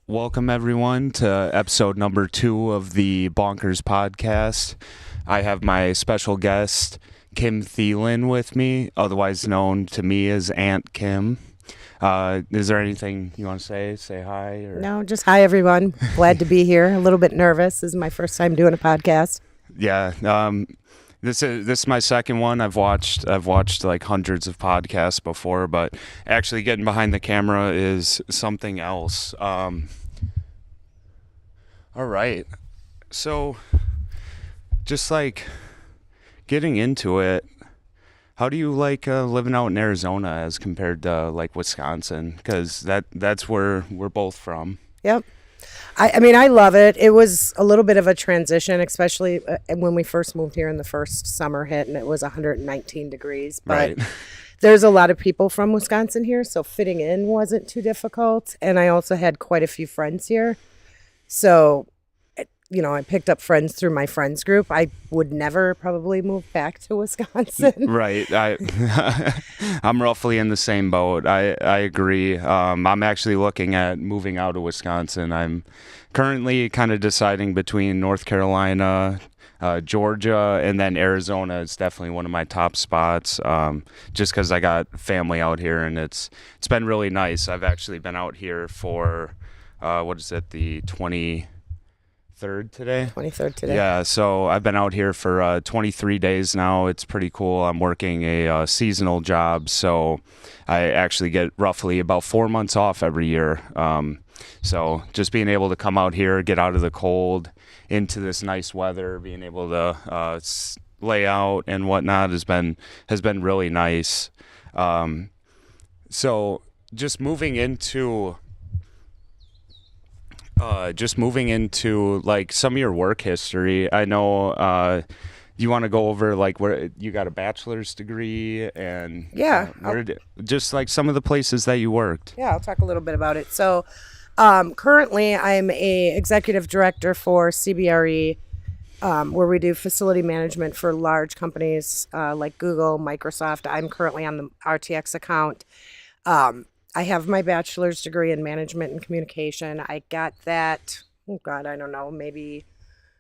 Welcome everyone to episode number 2 of the Bonk3r5 podcast. I have my special guest, Kim Thelen, with me, otherwise known to me as Aunt Kim. Is there anything you want to say? Say hi? Or? No, just hi everyone. Glad to be here. A little bit nervous. This is my first time doing a podcast. Yeah. This is my second one. I've watched like hundreds of podcasts before, but actually getting behind the camera is something else. All right. So just like getting into it, how do you like living out in Arizona as compared to like Wisconsin? Because that's where we're both from. Yep. I mean, I love it. It was a little bit of a transition, especially when we first moved here and the first summer hit and it was 119 degrees. But Right. there's a lot of people from Wisconsin here, so fitting in wasn't too difficult. And I also had quite a few friends here. So, I picked up friends through my friends group. I would never probably move back to Wisconsin. Right. I'm roughly in the same boat. I agree. I'm actually looking at moving out of Wisconsin. I'm currently kind of deciding between North Carolina, Georgia, and then Arizona is definitely one of my top spots, just because I got family out here, and it's been really nice. I've actually been out here for, the 23rd today? 23rd today. Yeah, so I've been out here for 23 days now. It's pretty cool. I'm working a seasonal job, so I actually get roughly about 4 months off every year. So just being able to come out here, get out of the cold, into this nice weather, being able to lay out and whatnot has been really nice. So just moving into like some of your work history. I know you want to go over like where you got a bachelor's degree and Yeah. just like some of the places that you worked. Yeah, I'll talk a little bit about it. So, currently, I'm a executive director for CBRE, where we do facility management for large companies like Google, Microsoft. I'm currently on the RTX account. I have my bachelor's degree in management and communication. I got that, I don't know, maybe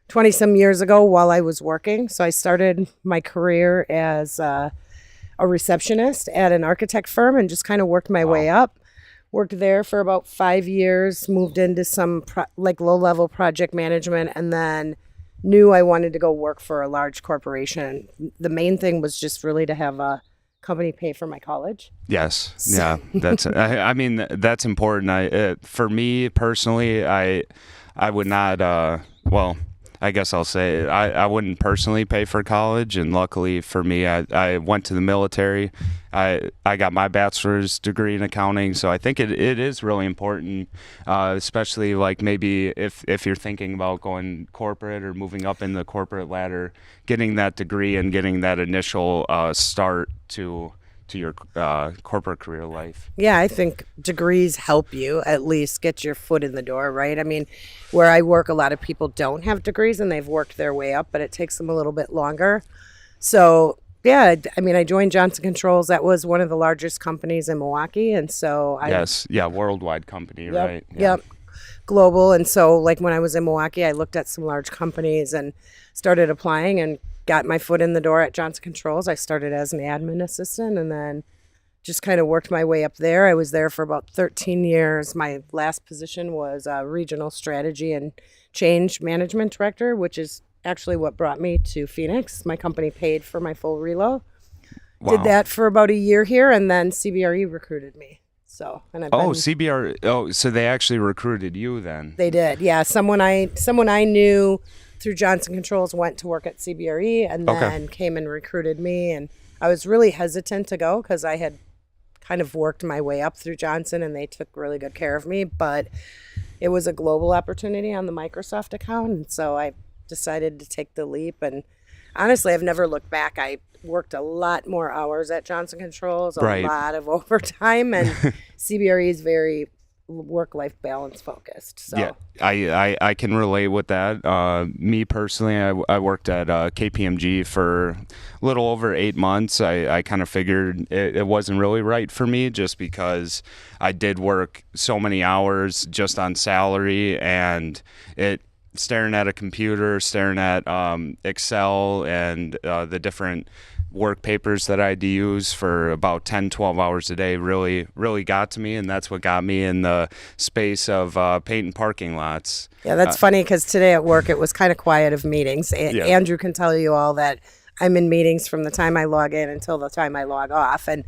20 some years ago while I was working. So I started my career as a receptionist at an architect firm and just kind of worked my way up. Worked there for about 5 years, moved into some low-level project management, and then knew I wanted to go work for a large corporation. The main thing was just really to have a company pay for my college. Yes. Yeah. That's, I mean, that's important. For me personally, I would not, I guess I'll say I wouldn't personally pay for college. And luckily for me, I went to the military. I got my bachelor's degree in accounting. So I think it is really important, especially like maybe if you're thinking about going corporate or moving up in the corporate ladder, getting that degree and getting that initial start to your corporate career life. Yeah, I think degrees help you at least get your foot in the door, right? I mean, where I work, a lot of people don't have degrees and they've worked their way up, but it takes them a little bit longer. So, yeah, I mean, I joined Johnson Controls. That was one of the largest companies in Milwaukee. And so worldwide company, right? Yep. Global. And so like when I was in Milwaukee, I looked at some large companies and started applying and got my foot in the door at Johnson Controls. I started as an admin assistant and then just kind of worked my way up there. I was there for about 13 years. My last position was regional strategy and change management director, which is actually what brought me to Phoenix. My company paid for my full relo. Wow. Did that for about a year here, and then CBRE recruited me. So, and CBRE. So they actually recruited you then? They did, yeah. Someone I knew through Johnson Controls went to work at CBRE and then came and recruited me. And I was really hesitant to go because I had kind of worked my way up through Johnson and they took really good care of me. But it was a global opportunity on the Microsoft account. And so I decided to take the leap. And honestly, I've never looked back. I worked a lot more hours at Johnson Controls, a lot of overtime. And CBRE is very work-life balance focused. Yeah, So I can relate with that. Me personally, I worked at KPMG for a little over 8 months. I kind of figured it wasn't really right for me just because I did work so many hours just on salary, and it staring at a computer, staring at Excel and the different work papers that I had to use for about 10, 12 hours a day really got to me, and that's what got me in the space of painting parking lots. yeah, that's funny because today at work it was kind of quiet of meetings. Yeah. Andrew can tell you all that I'm in meetings from the time I log in until the time I log off, and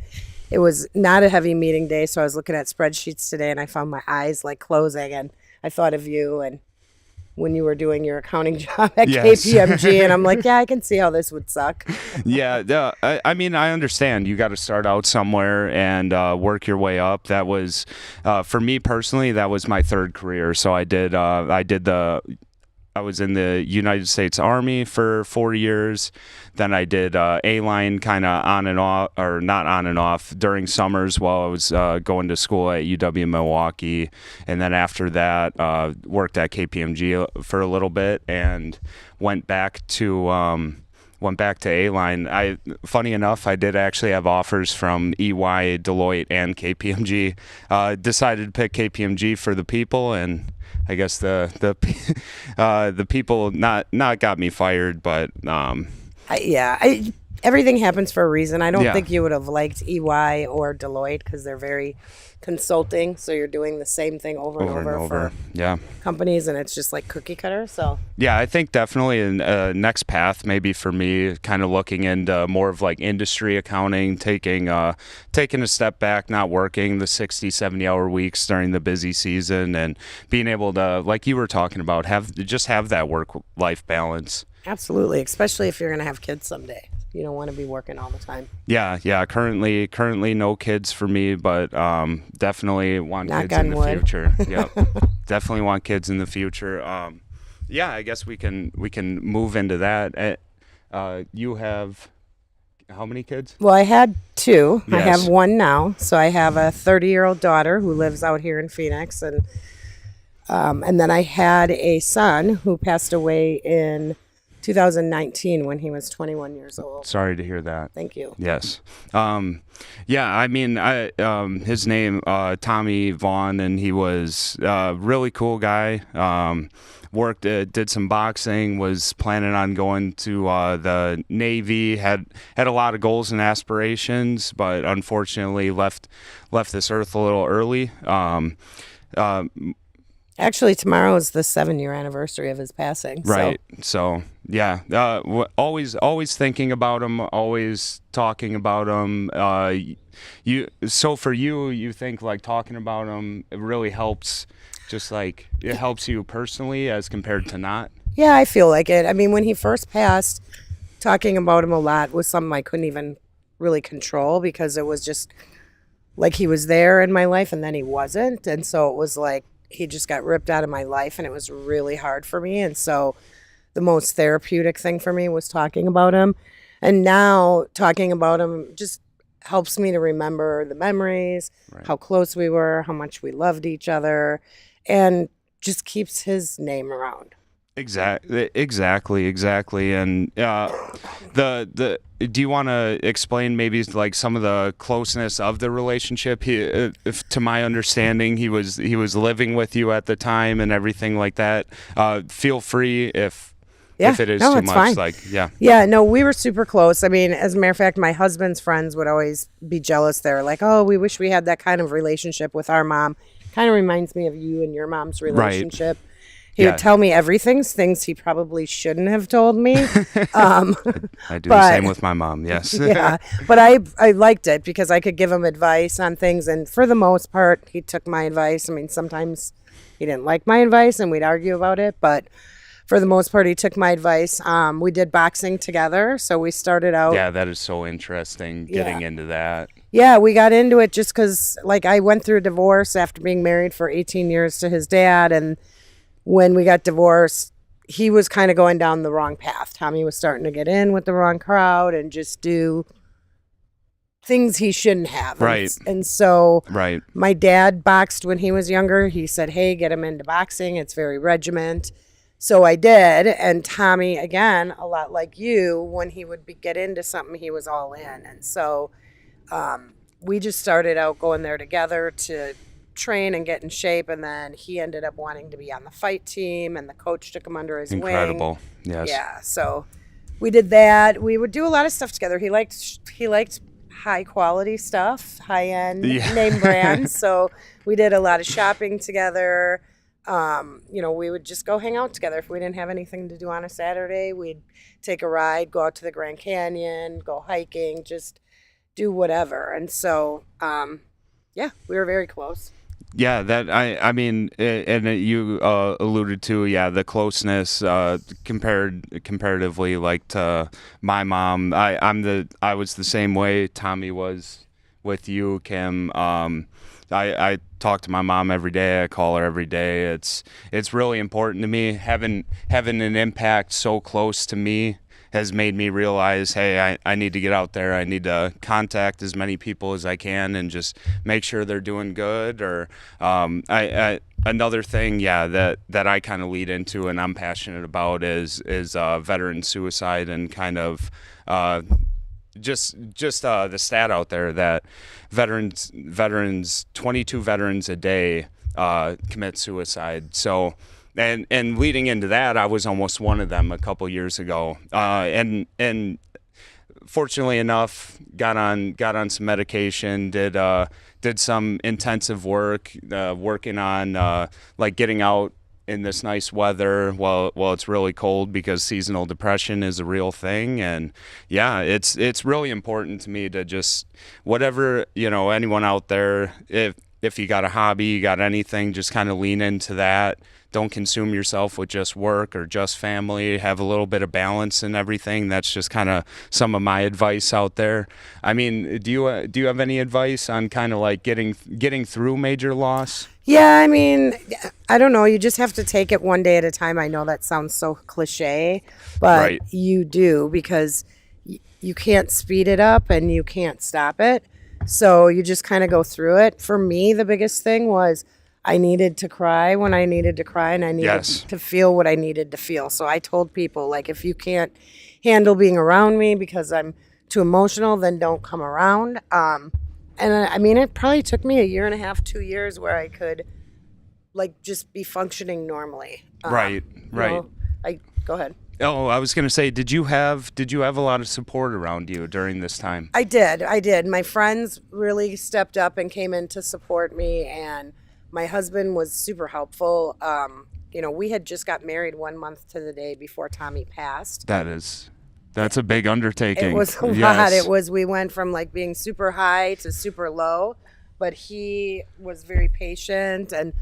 it was not a heavy meeting day. So I was looking at spreadsheets today, and I found my eyes like closing, and I thought of you and when you were doing your accounting job at Yes. KPMG, and I'm like, yeah, I can see how this would suck. Yeah, I mean, I understand. You got to start out somewhere and work your way up. That was, for me personally, that was my third career. So I was in the United States Army for 4 years. Then I did A-line kind of on and off, or not on and off, during summers while I was going to school at UW Milwaukee. And then after that, worked at KPMG for a little bit and went back to A-line. Funny enough, I did actually have offers from EY, Deloitte, and KPMG. Decided to pick KPMG for the people, and I guess the people not got me fired, but Everything happens for a reason. I don't Yeah. think you would have liked EY or Deloitte because they're very consulting. So you're doing the same thing over and over for Yeah. companies, and it's just like cookie cutter. So Yeah, I think definitely a next path maybe for me, kind of looking into more of like industry accounting, taking a step back, not working the 60, 70-hour weeks during the busy season, and being able to, like you were talking about, have that work-life balance. absolutely, especially if you're going to have kids someday. You don't want to be working all the time. Yeah. Currently no kids for me, but definitely want Knock kids in on the wood. future. Yep. Definitely want kids in the future. Yeah, I guess we can move into that. You have how many kids? Well, I had two. I Yes. have one now. So I have a 30-year-old daughter who lives out here in Phoenix, and then I had a son who passed away in 2019 when he was 21 years old. Sorry to hear that. Thank you. Yes. Yeah, I mean, his name, Tommy Vaughn, and he was a really cool guy. Did some boxing, was planning on going to the Navy, had a lot of goals and aspirations, but unfortunately left this earth a little early. Actually, tomorrow is the 7-year anniversary of his passing. Right. So yeah, always thinking about him, always talking about him. So for you think like talking about him, it really helps. Just like it helps you personally as compared to not. Yeah, I feel like it. I mean, when he first passed, talking about him a lot was something I couldn't even really control because it was just like he was there in my life and then he wasn't. And so it was like he just got ripped out of my life and it was really hard for me. And so the most therapeutic thing for me was talking about him. And now talking about him just helps me to remember the memories, Right. how close we were, how much we loved each other, and just keeps his name around. Exactly. And the do you want to explain maybe like some of the closeness of the relationship? If, to my understanding, he was living with you at the time and everything like that. Feel free if it is too it's much. fine. Like Yeah, no, we were super close. I mean, as a matter of fact, my husband's friends would always be jealous. They're like, oh, we wish we had that kind of relationship with our mom. Kind of reminds me of you and your mom's relationship. Right. He would tell me things he probably shouldn't have told me. I do the same with my mom. Yes. Yeah, but I liked it because I could give him advice on things, and for the most part, he took my advice. I mean, sometimes he didn't like my advice, and we'd argue about it, but for the most part, he took my advice. We did boxing together, so we started out. Yeah, that is so interesting. Getting into that. Yeah, we got into it just because, like, I went through a divorce after being married for 18 years to his dad, and when we got divorced, he was kind of going down the wrong path. Tommy was starting to get in with the wrong crowd and just do things he shouldn't have. Right. And so Right. my dad boxed when he was younger. He said, hey, get him into boxing. It's very regiment. So I did. And Tommy, again, a lot like you, when he would get into something, he was all in. And so we just started out going there together to train and get in shape. And then he ended up wanting to be on the fight team, and the coach took him under his wing. Incredible. Yes. Yeah. So we did that. We would do a lot of stuff together. He liked high quality stuff, high end name brands. So we did a lot of shopping together. We would just go hang out together. If we didn't have anything to do on a Saturday, we'd take a ride, go out to the Grand Canyon, go hiking, just do whatever. And so, we were very close. Yeah, that I mean, and you alluded to, the closeness comparatively, like, to my mom. I was the same way Tommy was with you, Kim. I talk to my mom every day. I call her every day. It's really important to me. Having an impact so close to me has made me realize, hey, I need to get out there. I need to contact as many people as I can and just make sure they're doing good. Or another thing, that I kind of lead into and I'm passionate about is veteran suicide, and kind of just the stat out there that veterans 22 veterans a day commit suicide. So. And leading into that, I was almost one of them a couple years ago, and fortunately enough, got on some medication, did some intensive work, working on like getting out in this nice weather while it's really cold, because seasonal depression is a real thing. And it's really important to me to just, whatever, anyone out there, if you got a hobby, you got anything, just kind of lean into that. Don't consume yourself with just work or just family. Have a little bit of balance in everything. That's just kind of some of my advice out there. I mean, do you have any advice on kind of like getting through major loss? Yeah, I mean, I don't know. You just have to take it one day at a time. I know that sounds so cliche, but Right. You do, because you can't speed it up and you can't stop it. So you just kind of go through it. For me, the biggest thing was I needed to cry when I needed to cry, and I needed to feel what I needed to feel. So I told people, like, if you can't handle being around me because I'm too emotional, then don't come around. And I mean, it probably took me 1.5 to 2 years where I could, like, just be functioning normally. Right. Go ahead. Oh, I was going to say, did you have a lot of support around you during this time? I did. My friends really stepped up and came in to support me, and my husband was super helpful. We had just got married 1 month to the day before Tommy passed. That's a big undertaking. It was a lot. We went from like being super high to super low, but he was very patient and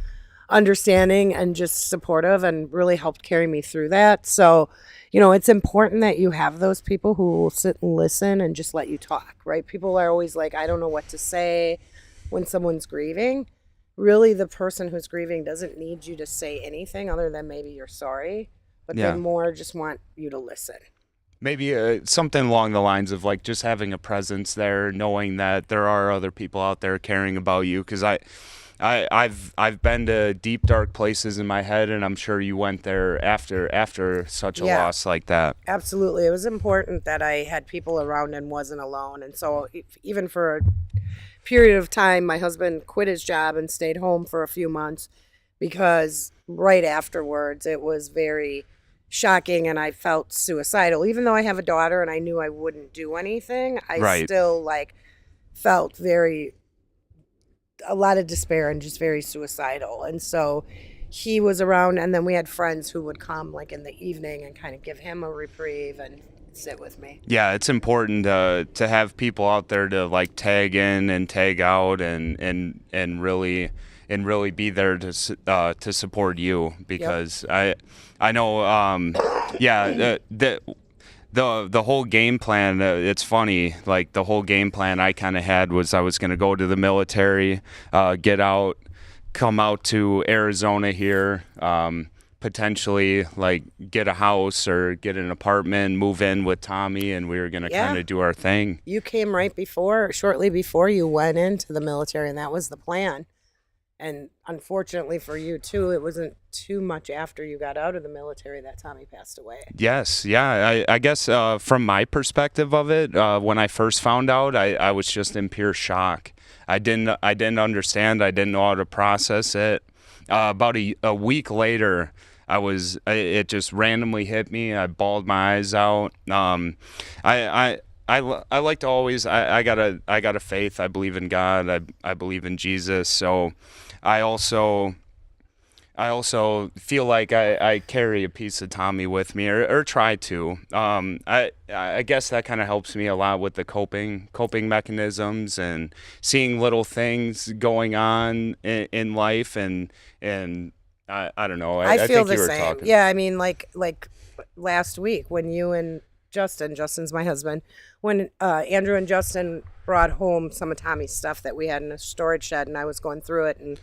understanding and just supportive, and really helped carry me through that. So, it's important that you have those people who will sit and listen and just let you talk, right? People are always like, I don't know what to say when someone's grieving. Really, the person who's grieving doesn't need you to say anything other than maybe you're sorry, but they more just want you to listen. Maybe something along the lines of like just having a presence there, knowing that there are other people out there caring about you. Because I've been to deep, dark places in my head, and I'm sure you went there after such a loss like that. Absolutely. It was important that I had people around and wasn't alone. And so even for a period of time, my husband quit his job and stayed home for a few months, because right afterwards it was very shocking, and I felt suicidal. Even though I have a daughter and I knew I wouldn't do anything, I still felt a lot of despair and just very suicidal. And so he was around, and then we had friends who would come like in the evening and kind of give him a reprieve and sit with me. Yeah, it's important to have people out there to like tag in and tag out and really be there to support you, because I know the whole game plan, it's funny, like the whole game plan I kind of had was I was going to go to the military, get out, come out to Arizona here, potentially like get a house or get an apartment, move in with Tommy, and we were gonna kind Yeah. of do our thing. You came shortly before you went into the military, and that was the plan. And unfortunately for you too, it wasn't too much after you got out of the military that Tommy passed away. Yes, yeah. I guess from my perspective of it, when I first found out, I was just in pure shock. I didn't understand. I didn't know how to process it. About a week later, it just randomly hit me. I bawled my eyes out. I like to always. I got a faith. I believe in God. I believe in Jesus. So, I also. I also feel like I carry a piece of Tommy with me, or try to. I guess that kind of helps me a lot with the coping mechanisms and seeing little things going on in life, and I don't know. I I feel think the you were same. talking. Yeah, I mean, like last week when you and Justin's my husband, when Andrew and Justin brought home some of Tommy's stuff that we had in a storage shed, and I was going through it, and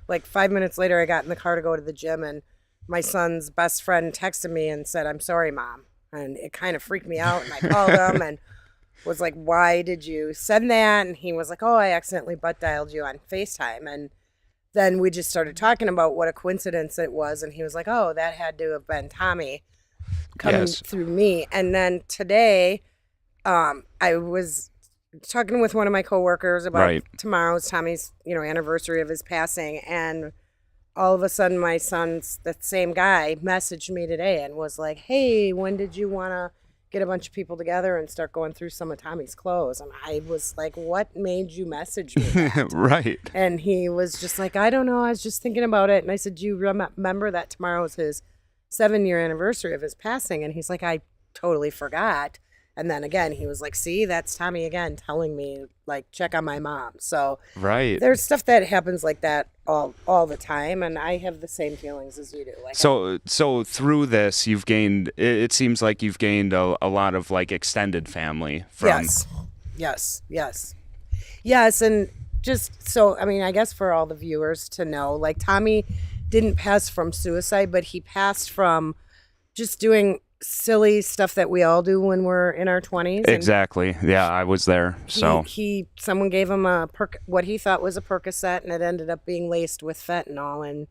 like 5 minutes later, I got in the car to go to the gym, and my son's best friend texted me and said, "I'm sorry, Mom," and it kind of freaked me out, and I called him and was like, "Why did you send that?" And he was like, "Oh, I accidentally butt dialed you on FaceTime," and then we just started talking about what a coincidence it was, and he was like, "Oh, that had to have been Tommy coming Yes. through me." And then today, I was talking with one of my coworkers about Right. tomorrow's Tommy's, anniversary of his passing, and all of a sudden my son's that same guy messaged me today and was like, "Hey, when did you want to get a bunch of people together and start going through some of Tommy's clothes?" And I was like, "What made you message me that?" Right. And he was just like, "I don't know. I was just thinking about it." And I said, "Do you remember that tomorrow is his 7-year anniversary of his passing?" And he's like, "I totally forgot." And then again, he was like, "See, that's Tommy again telling me, like, check on my mom." So Right. there's stuff that happens like that all the time. And I have the same feelings as you do. Like, So through this, you've gained. It seems like you've gained a lot of like extended family from. Yes. And just so, I mean, I guess for all the viewers to know, like, Tommy didn't pass from suicide, but he passed from just doing silly stuff that we all do when we're in our 20s. Exactly. Yeah, I was there. So Someone gave him what he thought was a Percocet, and it ended up being laced with fentanyl, and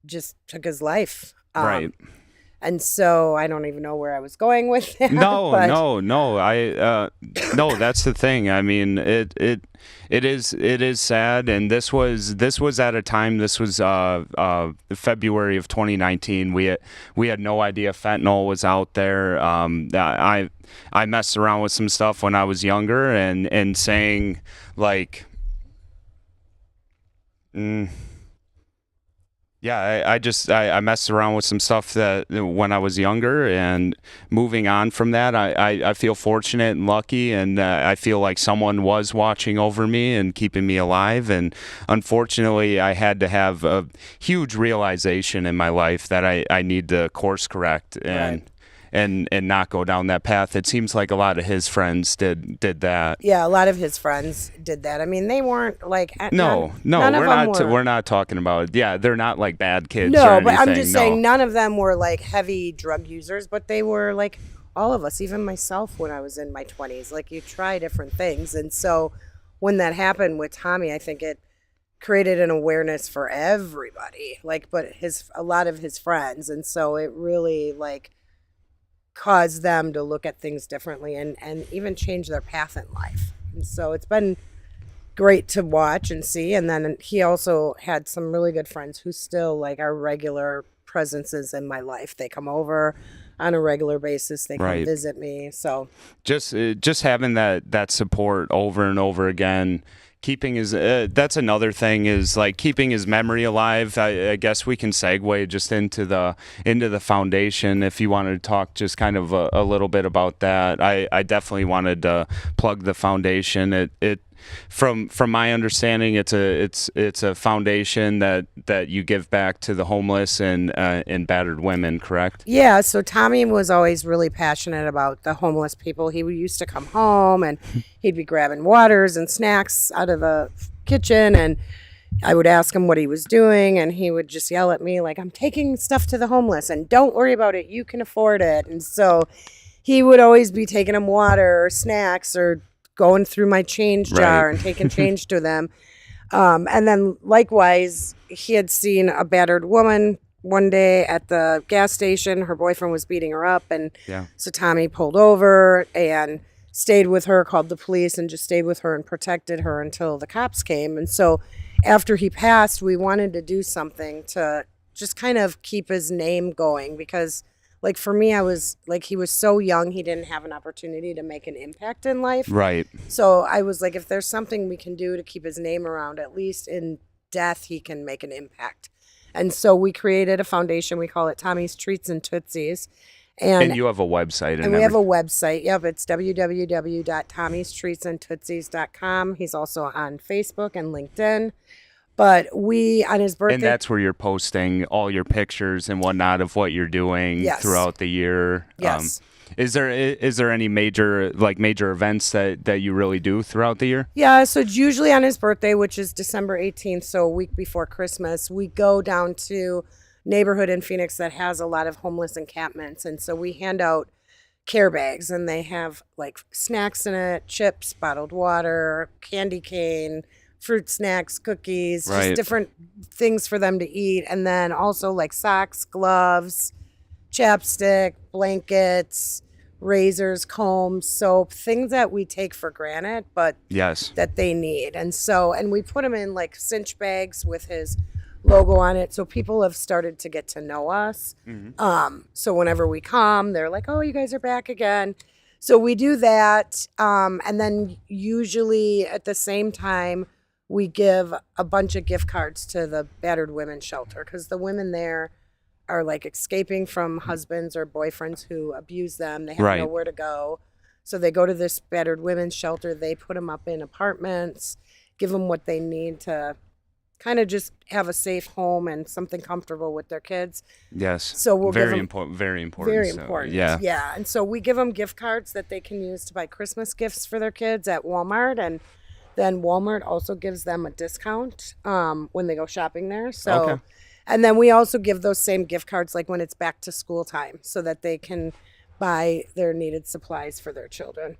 just took his life. right. And so I don't even know where I was going with that. No, but no. No. That's the thing. I mean, it is sad, and this was at a time. This was February of 2019. We had no idea fentanyl was out there. I messed around with some stuff when I was younger, and saying like. Yeah, I messed around with some stuff that when I was younger, and moving on from that, I feel fortunate and lucky, and I feel like someone was watching over me and keeping me alive. And unfortunately, I had to have a huge realization in my life that I need to course correct and. Right. And not go down that path. It seems like a lot of his friends did that. yeah, a lot of his friends did that. I mean, they weren't like No, none of them were. we're not talking about. Yeah, they're not like bad kids. No, or but I'm anything, just no. saying none of them were like heavy drug users, but they were like all of us, even myself when I was in my 20s. Like, you try different things. And so when that happened with Tommy, I think it created an awareness for everybody. Like, but a lot of his friends, and so it really like caused them to look at things differently and even change their path in life. And so it's been great to watch and see. And then he also had some really good friends who still like are regular presences in my life. They come over on a regular basis. They come Right. visit me. So Just having that support over and over again, keeping his that's another thing, is like keeping his memory alive. I guess we can segue just into the foundation if you wanted to talk just kind of a little bit about that. I definitely wanted to plug the foundation. It from my understanding, it's a foundation that you give back to the homeless and battered women, correct? yeah, so Tommy was always really passionate about the homeless people. He used to come home and he'd be grabbing waters and snacks out of the kitchen, and I would ask him what he was doing, and he would just yell at me like, I'm taking stuff to the homeless, and don't worry about it. You can afford it. And so he would always be taking them water or snacks or going through my change jar Right. and taking change to them. And then likewise, he had seen a battered woman one day at the gas station. Her boyfriend was beating her up. And Yeah. so Tommy pulled over and stayed with her, called the police, and just stayed with her and protected her until the cops came. And so after he passed, we wanted to do something to just kind of keep his name going because, like, for me, I was like, he was so young, he didn't have an opportunity to make an impact in life. Right. So I was like, if there's something we can do to keep his name around, at least in death, he can make an impact. And so we created a foundation. We call it Tommy's Treats and Tootsies. And you have a website and we have a website. Yep, it's www.tommystreetsanttootsies.com. He's also on Facebook and LinkedIn. But we, on his birthday... And that's where you're posting all your pictures and whatnot of what you're doing throughout the year. Yes. Is there any major events that you really do throughout the year? Yeah, so it's usually on his birthday, which is December 18th, so a week before Christmas. We go down to neighborhood in Phoenix that has a lot of homeless encampments, and so we hand out care bags, and they have like snacks in it, chips, bottled water, candy cane, fruit snacks, cookies, just different things for them to eat, and then also like socks, gloves, chapstick, blankets, razors, combs, soap, things that we take for granted, but that they need. And so, and we put them in like cinch bags with his logo on it. So people have started to get to know us. So whenever we come, they're like, oh, you guys are back again. So we do that. And then usually at the same time, we give a bunch of gift cards to the battered women's shelter because the women there are like escaping from husbands or boyfriends who abuse them. They have nowhere to go. So they go to this battered women's shelter. They put them up in apartments, give them what they need to kind of just have a safe home and something comfortable with their kids. Yes. So we'll very give them, important. Very important. Very so, important. Yeah. Yeah. And so we give them gift cards that they can use to buy Christmas gifts for their kids at Walmart. And then Walmart also gives them a discount when they go shopping there. So, and then we also give those same gift cards like when it's back to school time so that they can buy their needed supplies for their children.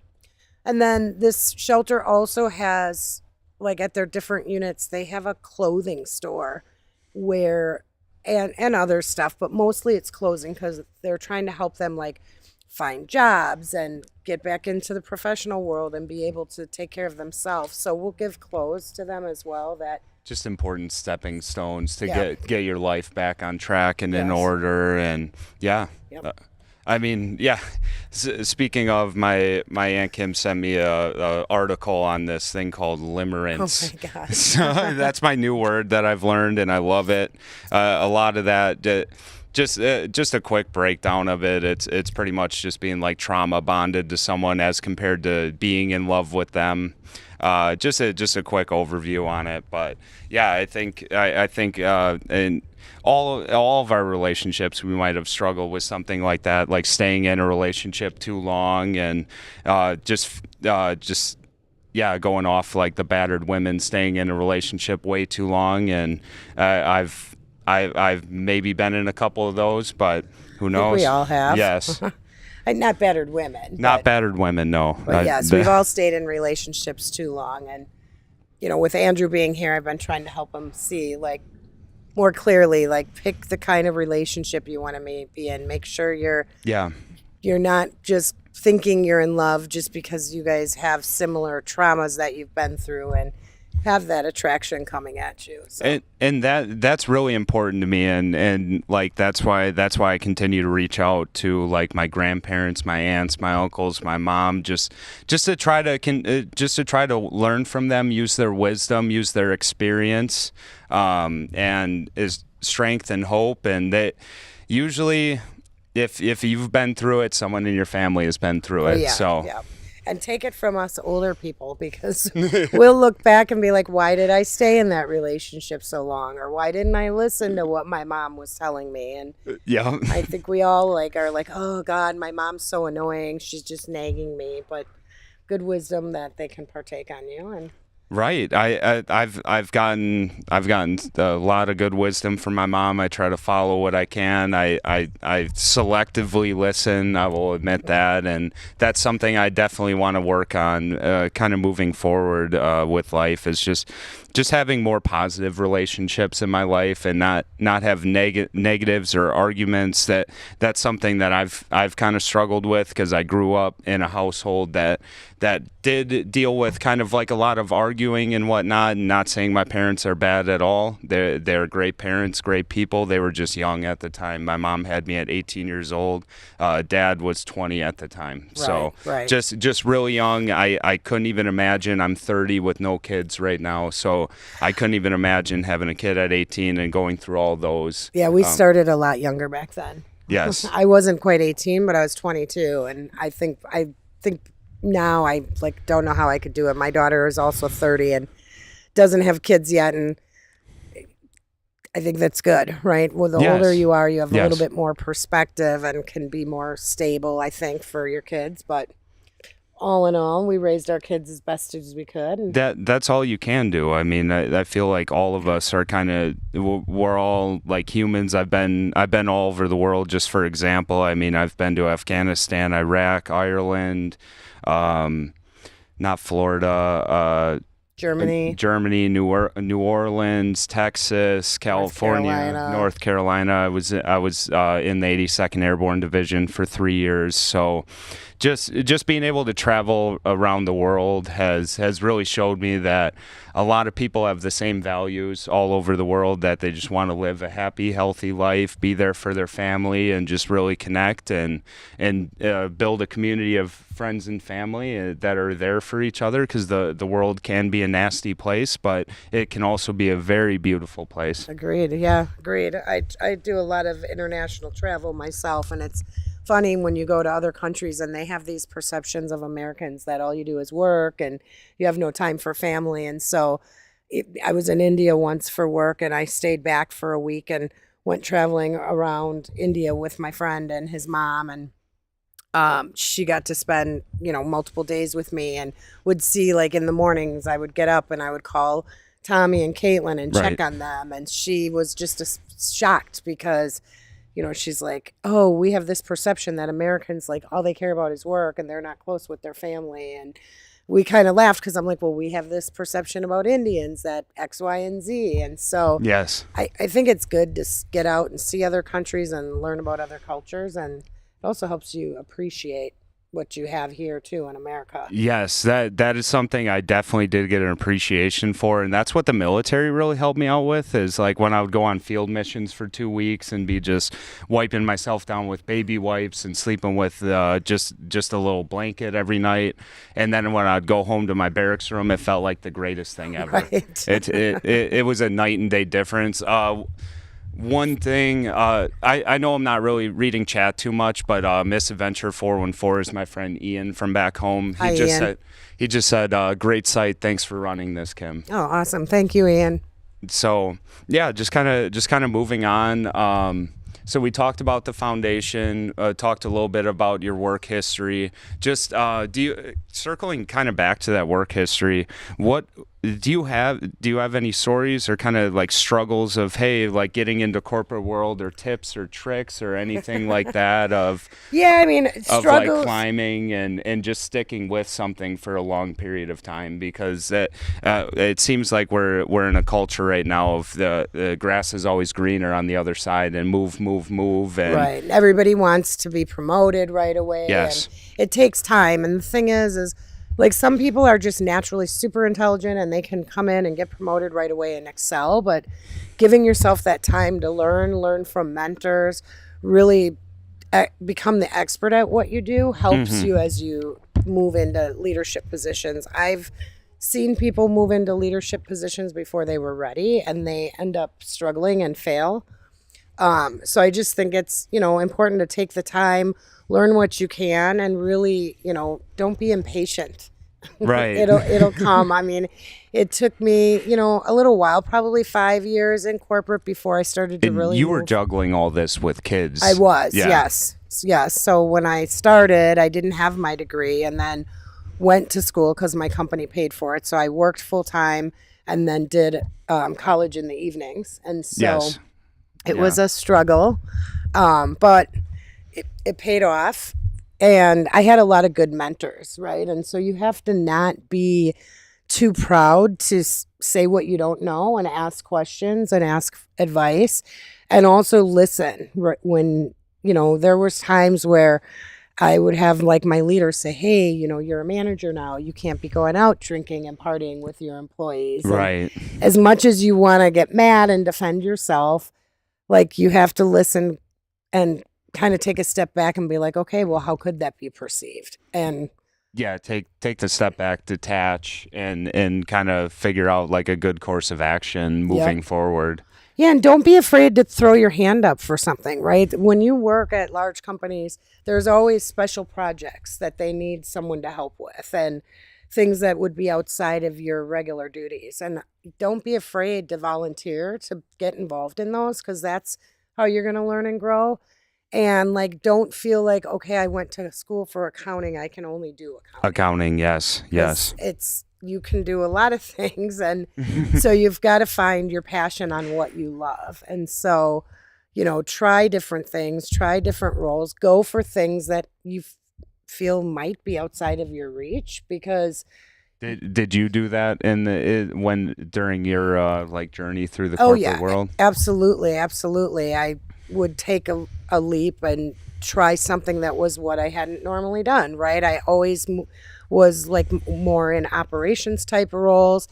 And then this shelter also has, like at their different units, they have a clothing store where, and other stuff, but mostly it's clothing because they're trying to help them like find jobs and get back into the professional world and be able to take care of themselves. So we'll give clothes to them as well. That just important stepping stones to get your life back on track and in order. And I mean, speaking of, my Aunt Kim sent me a article on this thing called limerence. Oh my gosh. So that's my new word that I've learned, and I love it. A lot of that. Just a quick breakdown of it. It's pretty much just being like trauma bonded to someone as compared to being in love with them. Just a quick overview on it, but yeah, I think in all of our relationships, we might have struggled with something like that, like staying in a relationship too long and just going off like the battered women, staying in a relationship way too long, and I've maybe been in a couple of those, but who knows? I think we all have. Yes. Not battered women. Not battered women, no. But yes, we've all stayed in relationships too long. And, with Andrew being here, I've been trying to help him see, like, more clearly, like, pick the kind of relationship you want to be in. Make sure you're not just thinking you're in love just because you guys have similar traumas that you've been through and have that attraction coming at you. So. And that's really important to me, and like that's why I continue to reach out to like my grandparents, my aunts, my uncles, my mom, just to try to learn from them, use their wisdom, use their experience, and is strength and hope. And that usually, if you've been through it, someone in your family has been through it. And take it from us older people, because we'll look back and be like, why did I stay in that relationship so long? Or why didn't I listen to what my mom was telling me? And I think we all are like, oh God, my mom's so annoying. She's just nagging me. But good wisdom that they can partake on you. And Right. I've gotten a lot of good wisdom from my mom. I try to follow what I can. I selectively listen. I will admit that, and that's something I definitely want to work on. Kind of moving forward with life is just having more positive relationships in my life and not have negatives or arguments. That's something that I've kind of struggled with because I grew up in a household that did deal with kind of like a lot of arguing and whatnot. And not saying my parents are bad at all. They're great parents, great people. They were just young at the time. My mom had me at 18 years old. Dad was 20 at the time. So right. just really young. I couldn't even imagine. I'm 30 with no kids right now. So I couldn't even imagine having a kid at 18 and going through all those. Yeah, we started a lot younger back then. Yes. I wasn't quite 18, but I was 22, and I think now I like don't know how I could do it. My daughter is also 30 and doesn't have kids yet, and I think that's good, right? Well, the Yes. older you are, you have a Yes. little bit more perspective and can be more stable, I think, for your kids. But all in all, we raised our kids as best as we could. And That's all you can do. I mean, I feel like all of us are kind of we're all like humans. I've been all over the world. Just for example, I mean, I've been to Afghanistan, Iraq, Ireland, not Florida, Germany, New Orleans, Texas, California, Carolina. North Carolina. I was in the 82nd Airborne Division for 3 years. So just being able to travel around the world has really showed me that a lot of people have the same values all over the world, that they just want to live a happy, healthy life, be there for their family, and just really connect and build a community of friends and family that are there for each other, because the world can be a nasty place, but it can also be a very beautiful place. Agreed. Yeah, agreed. I do a lot of international travel myself, and it's funny when you go to other countries and they have these perceptions of Americans that all you do is work and you have no time for family. And so I was in India once for work, and I stayed back for a week and went traveling around India with my friend and his mom, and she got to spend multiple days with me, and would see, like, in the mornings I would get up and I would call Tommy and Caitlin and check Right. on them, and she was just shocked because she's like, oh, we have this perception that Americans, like, all they care about is work and they're not close with their family. And we kind of laughed because I'm like, well, we have this perception about Indians that X, Y, and Z. And so Yes. I think it's good to get out and see other countries and learn about other cultures. And it also helps you appreciate what you have here too in America. Yes, that is something I definitely did get an appreciation for, and that's what the military really helped me out with. Is like when I would go on field missions for 2 weeks and be just wiping myself down with baby wipes and sleeping with just a little blanket every night, and then when I'd go home to my barracks room, it felt like the greatest thing ever. Right. It was a night and day difference. One thing, I know I'm not really reading chat too much, but Misadventure 414 is my friend Ian from back home. Hi, Ian. He just said, great site. Thanks for running this, Kim. Oh, awesome. Thank you, Ian. So yeah, just kind of moving on. So we talked about the foundation, talked a little bit about your work history. Just circling kind of back to that work history, what do you have any stories or kind of like struggles of, hey, like getting into corporate world, or tips or tricks or anything like that of Yeah, I mean, of struggles. like climbing and just sticking with something for a long period of time, because it seems like we're in a culture right now of the grass is always greener on the other side, and move and Right. Everybody wants to be promoted right away. Yes. And it takes time. And the thing is like, some people are just naturally super intelligent and they can come in and get promoted right away and excel. But giving yourself that time to learn from mentors, really become the expert at what you do helps you as you move into leadership positions. I've seen people move into leadership positions before they were ready, and they end up struggling and fail. So I just think it's, important to take the time, learn what you can, and really, don't be impatient. right. It'll come. I mean, it took me, a little while, probably 5 years in corporate before I started to And really you were move. juggling all this with kids. I was, Yeah. yes. So when I started, I didn't have my degree, and then went to school because my company paid for it. So I worked full time and then did college in the evenings. And so Yes. it Yeah. was a struggle, but it paid off. And I had a lot of good mentors, right? And so you have to not be too proud to say what you don't know and ask questions and ask advice and also listen when, there was times where I would have like my leader say, hey, you're a manager now. You can't be going out drinking and partying with your employees. And Right. as much as you want to get mad and defend yourself, like you have to listen and kind of take a step back and be like, okay, well, how could that be perceived? And Yeah, take the step back, detach, and kind of figure out like a good course of action moving forward. yeah, and don't be afraid to throw your hand up for something, right? When you work at large companies, there's always special projects that they need someone to help with and things that would be outside of your regular duties. And don't be afraid to volunteer to get involved in those because that's how you're going to learn and grow. And like, don't feel like, okay, I went to school for accounting. I can only do accounting. Accounting, yes. You can do a lot of things. And so you've got to find your passion on what you love. And so, try different things, try different roles, go for things that you feel might be outside of your reach because Did you do that during your like journey through the corporate world? Absolutely. I would take a leap and try something that was what I hadn't normally done, right? I always was like more in operations type of roles.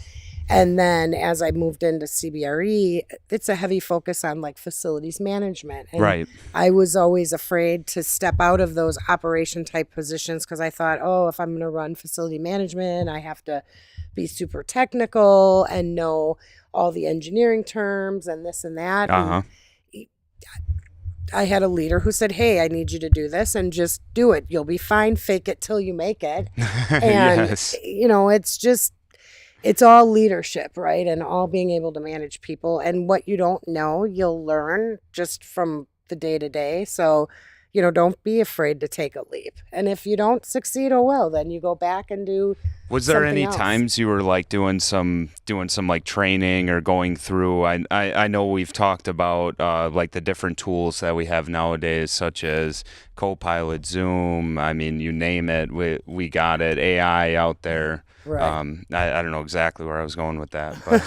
And then as I moved into CBRE, it's a heavy focus on like facilities management. And Right. I was always afraid to step out of those operation type positions because I thought, oh, if I'm going to run facility management, I have to be super technical and know all the engineering terms and this and that. Uh-huh. And I had a leader who said, hey, I need you to do this and just do it. You'll be fine. Fake it till you make it. And, Yes. it's all leadership, right? And all being able to manage people. And what you don't know, you'll learn just from the day to day. So, don't be afraid to take a leap. And if you don't succeed, oh well, then you go back and do. Was there something any else. times you were like doing some like training or going through? I know we've talked about like the different tools that we have nowadays, such as Copilot, Zoom. I mean, you name it, we got it. AI out there. Right. I don't know exactly where I was going with that, but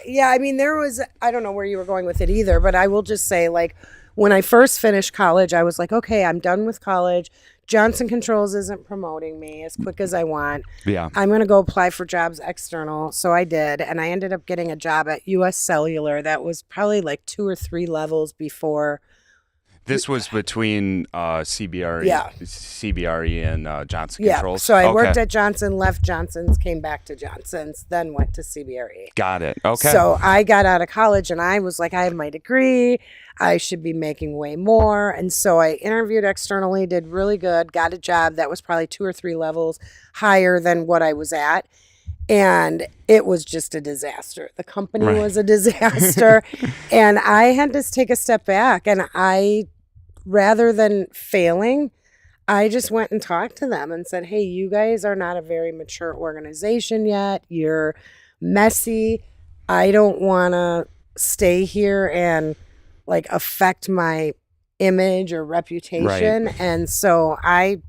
Yeah, I mean, I don't know where you were going with it either, but I will just say, like, when I first finished college, I was like, okay, I'm done with college. Johnson Controls isn't promoting me as quick as I want. yeah. I'm going to go apply for jobs external. So I did. And I ended up getting a job at US Cellular that was probably like 2 or 3 levels before. This was between CBRE, Yeah. CBRE and Johnson Yeah. Controls. So I Okay. worked at Johnson, left Johnson's, came back to Johnson's, then went to CBRE. Got it. Okay. So I got out of college and I was like, I have my degree. I should be making way more. And so I interviewed externally, did really good, got a job that was probably 2 or 3 levels higher than what I was at. And it was just a disaster. The company Right. was a disaster. And I had to take a step back. And rather than failing, I just went and talked to them and said, hey, you guys are not a very mature organization yet. You're messy. I don't want to stay here and like affect my image or reputation. Right. And so I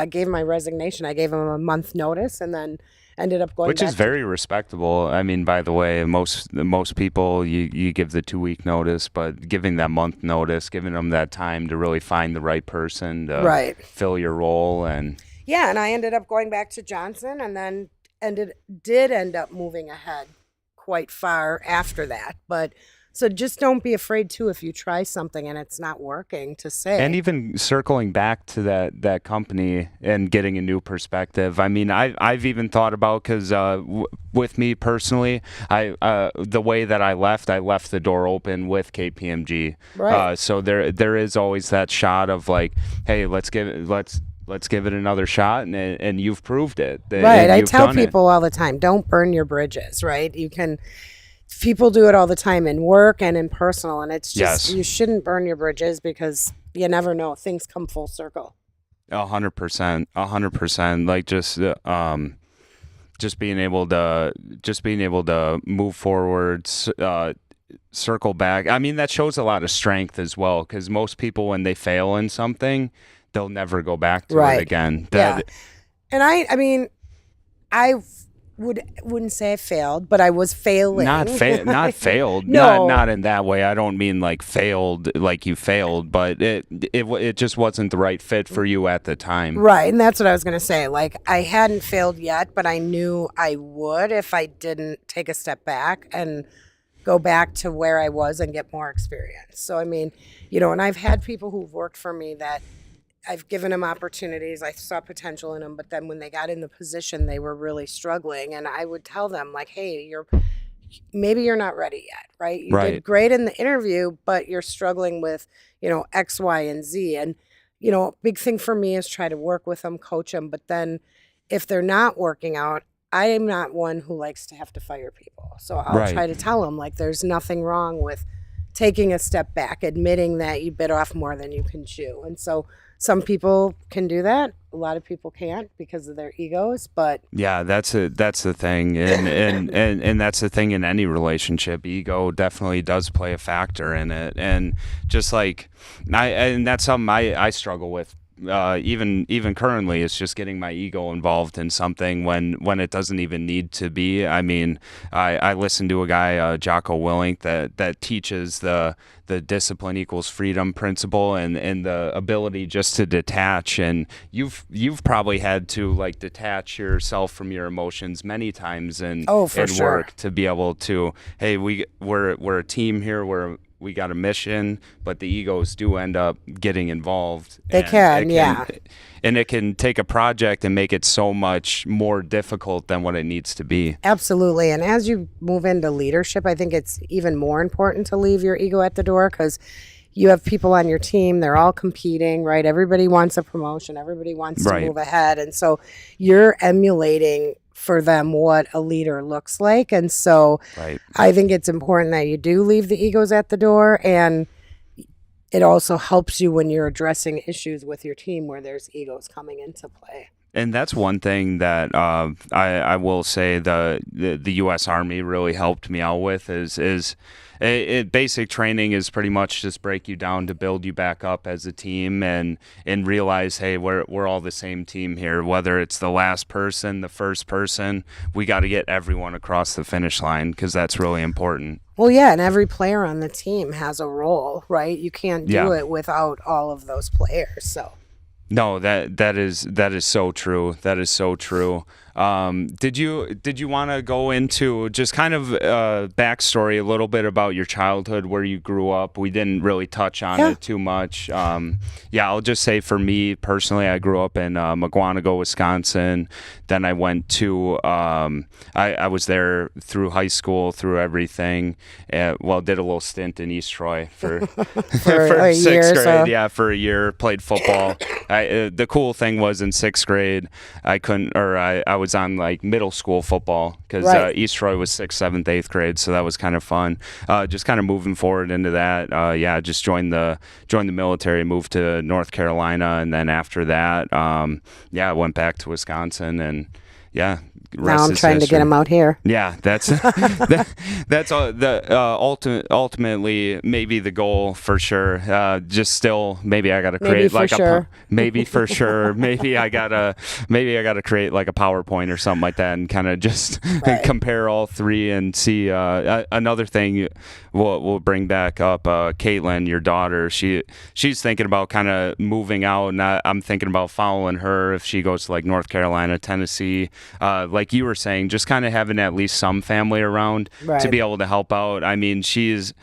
gave my resignation. I gave them a month notice and then ended up going Which is very respectable. I mean, by the way, most people, you give the 2-week notice, but giving that month notice, giving them that time to really find the right person to fill your role. And yeah, and I ended up going back to Johnson and then did end up moving ahead quite far after that. But so just don't be afraid too if you try something and it's not working to say. And even circling back to that company and getting a new perspective. I mean, I've even thought about, because with me personally, the way that I left the door open with KPMG. Right. So there is always that shot of like, hey, let's give it another shot, and you've proved it. Right. I tell people all the time, don't burn your bridges, right? People do it all the time in work and in personal, and it's just, you shouldn't burn your bridges because you never know. Things come full circle. 100%, 100%. Like just being able to move forward, circle back. I mean, that shows a lot of strength as well, because most people, when they fail in something, they'll never go back to it Right. again. Yeah. That And I mean, I wouldn't say I failed, but I was failing. not failed, No. not in that way. I don't mean like failed, like you failed, but it just wasn't the right fit for you at the time. Right, and that's what I was going to say. Like, I hadn't failed yet, but I knew I would if I didn't take a step back and go back to where I was and get more experience. So, I mean, and I've had people who've worked for me that I've given them opportunities. I saw potential in them, but then when they got in the position, they were really struggling. And I would tell them, like, hey, maybe you're not ready yet, right? You did Right. great in the interview, but you're struggling with, X, Y, and Z. And, big thing for me is try to work with them, coach them. But then if they're not working out, I am not one who likes to have to fire people. So I'll Right. try to tell them, like, there's nothing wrong with taking a step back, admitting that you bit off more than you can chew. And so some people can do that. A lot of people can't because of their egos, but Yeah, that's the thing, and that's the thing in any relationship. Ego definitely does play a factor in it, and just like and that's something I struggle with. Even currently, it's just getting my ego involved in something when it doesn't even need to be. I mean, I listened to a guy, Jocko Willink, that teaches the discipline equals freedom principle, and the ability just to detach. And you've probably had to like detach yourself from your emotions many times in oh, for in sure. work to be able to, hey, we're a team here, we got a mission, but the egos do end up getting involved. They And can, yeah. And it can take a project and make it so much more difficult than what it needs to be. Absolutely. And as you move into leadership, I think it's even more important to leave your ego at the door because you have people on your team, they're all competing, right? Everybody wants a promotion, everybody wants to Right. move ahead. And so you're emulating for them what a leader looks like. And so Right. I think it's important that you do leave the egos at the door. And it also helps you when you're addressing issues with your team where there's egos coming into play. And that's one thing that I will say the U.S. Army really helped me out with is basic training is pretty much just break you down to build you back up as a team and realize, hey, we're all the same team here. Whether it's the last person, the first person, we got to get everyone across the finish line because that's really important. Well, yeah, and every player on the team has a role, right? You can't do Yeah. it without all of those players. So No, that is so true. That is so true. Did you want to go into just kind of backstory a little bit about your childhood, where you grew up? We didn't really touch on Yeah. it too much. Yeah, I'll just say for me personally, I grew up in McGuanago, Wisconsin. Then I went to I was there through high school, through everything. Did a little stint in East Troy for for a sixth year, grade. so Yeah, for a year, played football. The cool thing was in sixth grade, I was on like middle school football because Right. East Troy was sixth, seventh, eighth grade, so that was kind of fun. Just kind of moving forward into that. Just joined the military, moved to North Carolina, and then after that, I went back to Wisconsin, and yeah. now I'm trying to get him out here. Yeah, that's that's ultimately maybe the goal for sure. Just still, maybe I got to create Maybe for sure. maybe for sure. Maybe I gotta create like a PowerPoint or something like that, and kind of just Right. compare all three and see. Another thing we'll bring back up, Caitlin, your daughter. She's thinking about kind of moving out, and I'm thinking about following her if she goes to like North Carolina, Tennessee. Like you were saying, just kind of having at least some family around to Right. be able to help out. I mean, she's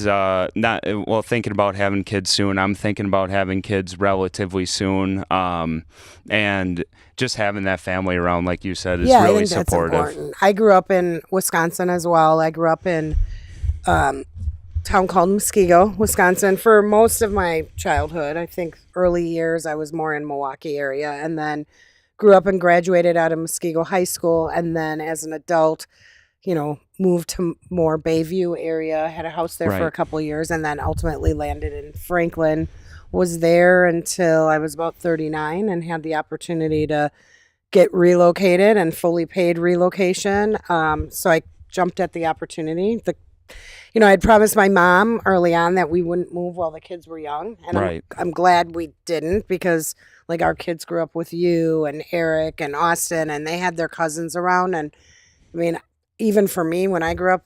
not thinking about having kids soon. I'm thinking about having kids relatively soon. And just having that family around, like you said, is Yeah, I really think that's supportive. important. I grew up in Wisconsin as well. I grew up in town called Muskego, Wisconsin, for most of my childhood. I think early years I was more in Milwaukee area, and then grew up and graduated out of Muskego High School, and then as an adult, moved to more Bayview area, had a house there for Right. a couple years, and then ultimately landed in Franklin, was there until I was about 39 and had the opportunity to get relocated and fully paid relocation. So I jumped at the opportunity. I'd promised my mom early on that we wouldn't move while the kids were young, and Right. I'm glad we didn't, because like our kids grew up with you and Eric and Austin, and they had their cousins around. And I mean, even for me, when I grew up,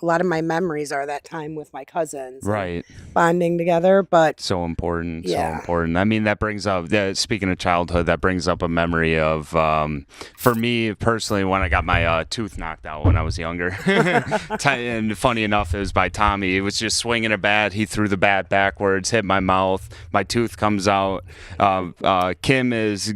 a lot of my memories are that time with my cousins and Right. bonding together. But So important. So Yeah. important. I mean, that brings up, speaking of childhood, that brings up a memory of, for me personally, when I got my tooth knocked out when I was younger. And funny enough, it was by Tommy. He was just swinging a bat. He threw the bat backwards, hit my mouth. My tooth comes out. Kim is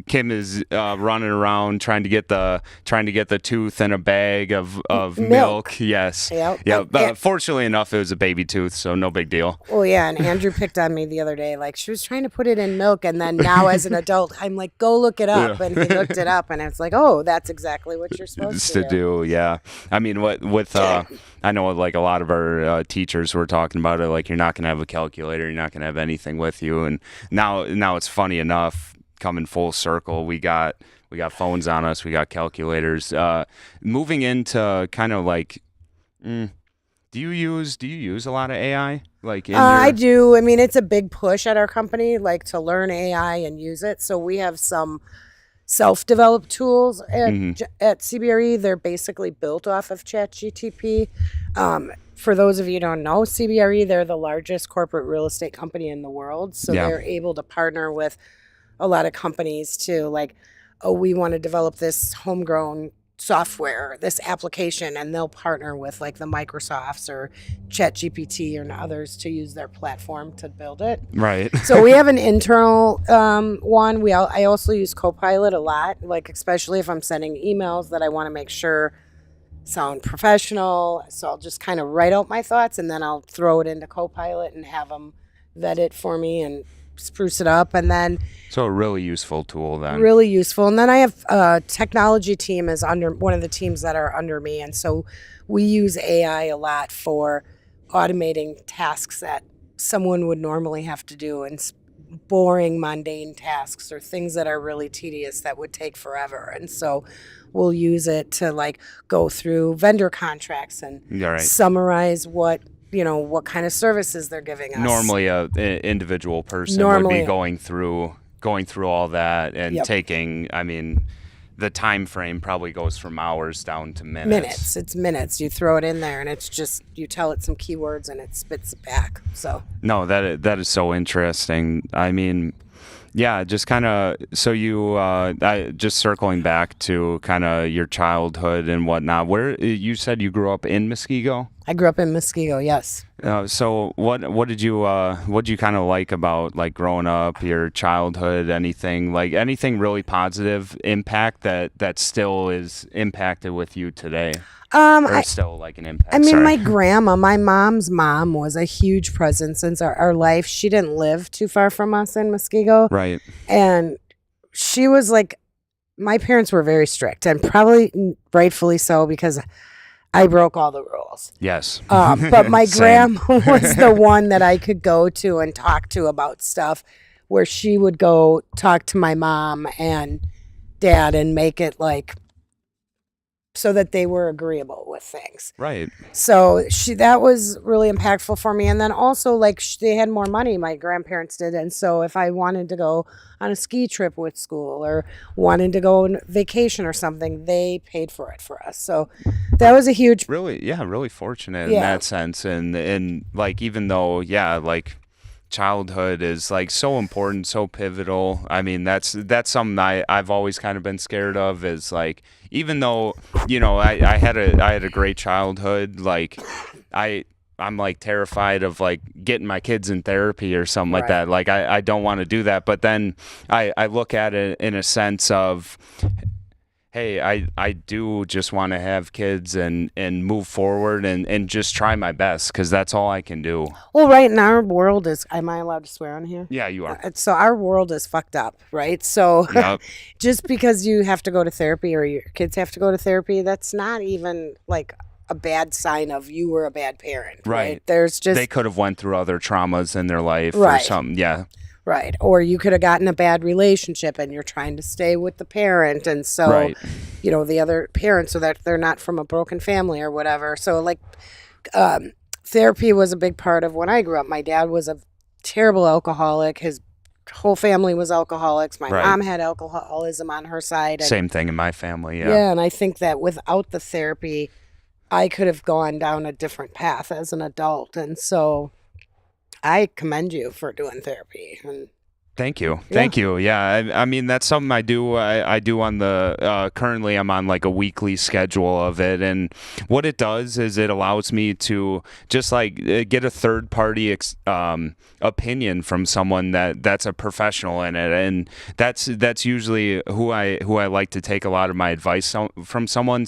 running around trying to get the tooth in a bag of milk. Yes. Yep. Yeah. And- But fortunately enough, it was a baby tooth, so no big deal. Oh yeah, and Andrew picked on me the other day. Like, she was trying to put it in milk, and then now as an adult, I'm like, go look it up, Yeah. and he looked it up, and it's like, oh, that's exactly what you're supposed to do. Yeah. I mean, I know like a lot of our teachers were talking about it, like you're not going to have a calculator, you're not going to have anything with you. And now it's funny enough, coming full circle, we got phones on us, we got calculators. Moving into kind of like, do you use a lot of AI? Like I do. I mean, it's a big push at our company, like to learn AI and use it. So we have some self-developed tools at CBRE. They're basically built off of ChatGTP. For those of you who don't know, CBRE, they're the largest corporate real estate company in the world. So Yeah. they're able to partner with a lot of companies to like, oh, we want to develop this homegrown software, this application, and they'll partner with like the Microsofts or ChatGPT and others to use their platform to build it. Right. So we have an internal one. I also use Copilot a lot, like especially if I'm sending emails that I want to make sure sound professional. So I'll just kind of write out my thoughts, and then I'll throw it into Copilot and have them vet it for me and spruce it up. And then So a really useful tool then. really useful. And then I have a technology team is under one of the teams that are under me, and so we use AI a lot for automating tasks that someone would normally have to do, and boring, mundane tasks or things that are really tedious that would take forever. And so we'll use it to like go through vendor contracts and Yeah, right. summarize what kind of services they're giving us. Normally a individual person would be going through all that and Yep. taking, I mean, the time frame probably goes from hours down to minutes. It's minutes. You throw it in there, and it's just, you tell it some keywords and it spits it back. So No, that is so interesting. I mean, yeah, just kind of, so just circling back to kind of your childhood and whatnot, where you said you grew up in Muskego? I grew up in Muskego, yes. So what did you kind of like about like growing up, your childhood, anything really positive impact that still is impacted with you today? Or still like an impact? I mean, Sorry. my mom's mom was a huge presence in our life. She didn't live too far from us in Muskego. Right. And she was like, my parents were very strict, and probably rightfully so, because I broke all the rules. Yes. But my Same. grandma was the one that I could go to and talk to about stuff, where she would go talk to my mom and dad and make it like so that they were agreeable with things. Right. So that was really impactful for me. And then also, like, they had more money, my grandparents did. And so if I wanted to go on a ski trip with school or wanted to go on vacation or something, they paid for it for us. So that was a huge... Really fortunate in that sense. And like, even though, like, childhood is like so important, so pivotal. I mean, that's something I've always kind of been scared of, is like, even though, I had a great childhood, like I'm like terrified of like getting my kids in therapy or something like that. Like I don't want to do that. But then I look at it in a sense of, hey, I do just want to have kids and move forward and just try my best, because that's all I can do. Well, right, and our world is... Am I allowed to swear on here? Yeah, you are. So our world is fucked up, right? So Yep. just because you have to go to therapy or your kids have to go to therapy, that's not even like a bad sign of you were a bad parent, right? There's just... They could have went through other traumas in their life or Right. something. Yeah. Right. Or you could have gotten a bad relationship and you're trying to stay with the parent. And so, Right. the other parent, so that they're not from a broken family or whatever. So, like, therapy was a big part of when I grew up. My dad was a terrible alcoholic. His whole family was alcoholics. My Right. mom had alcoholism on her side. And, Same thing in my family. Yeah. yeah. And I think that without the therapy, I could have gone down a different path as an adult. And so I commend you for doing therapy. And Thank you. Thank you. Yeah. I mean, that's something I do. I do on the, currently I'm on like a weekly schedule of it. And what it does is it allows me to just like get a third party opinion from someone that's a professional in it. And that's usually who I like to take a lot of my advice from someone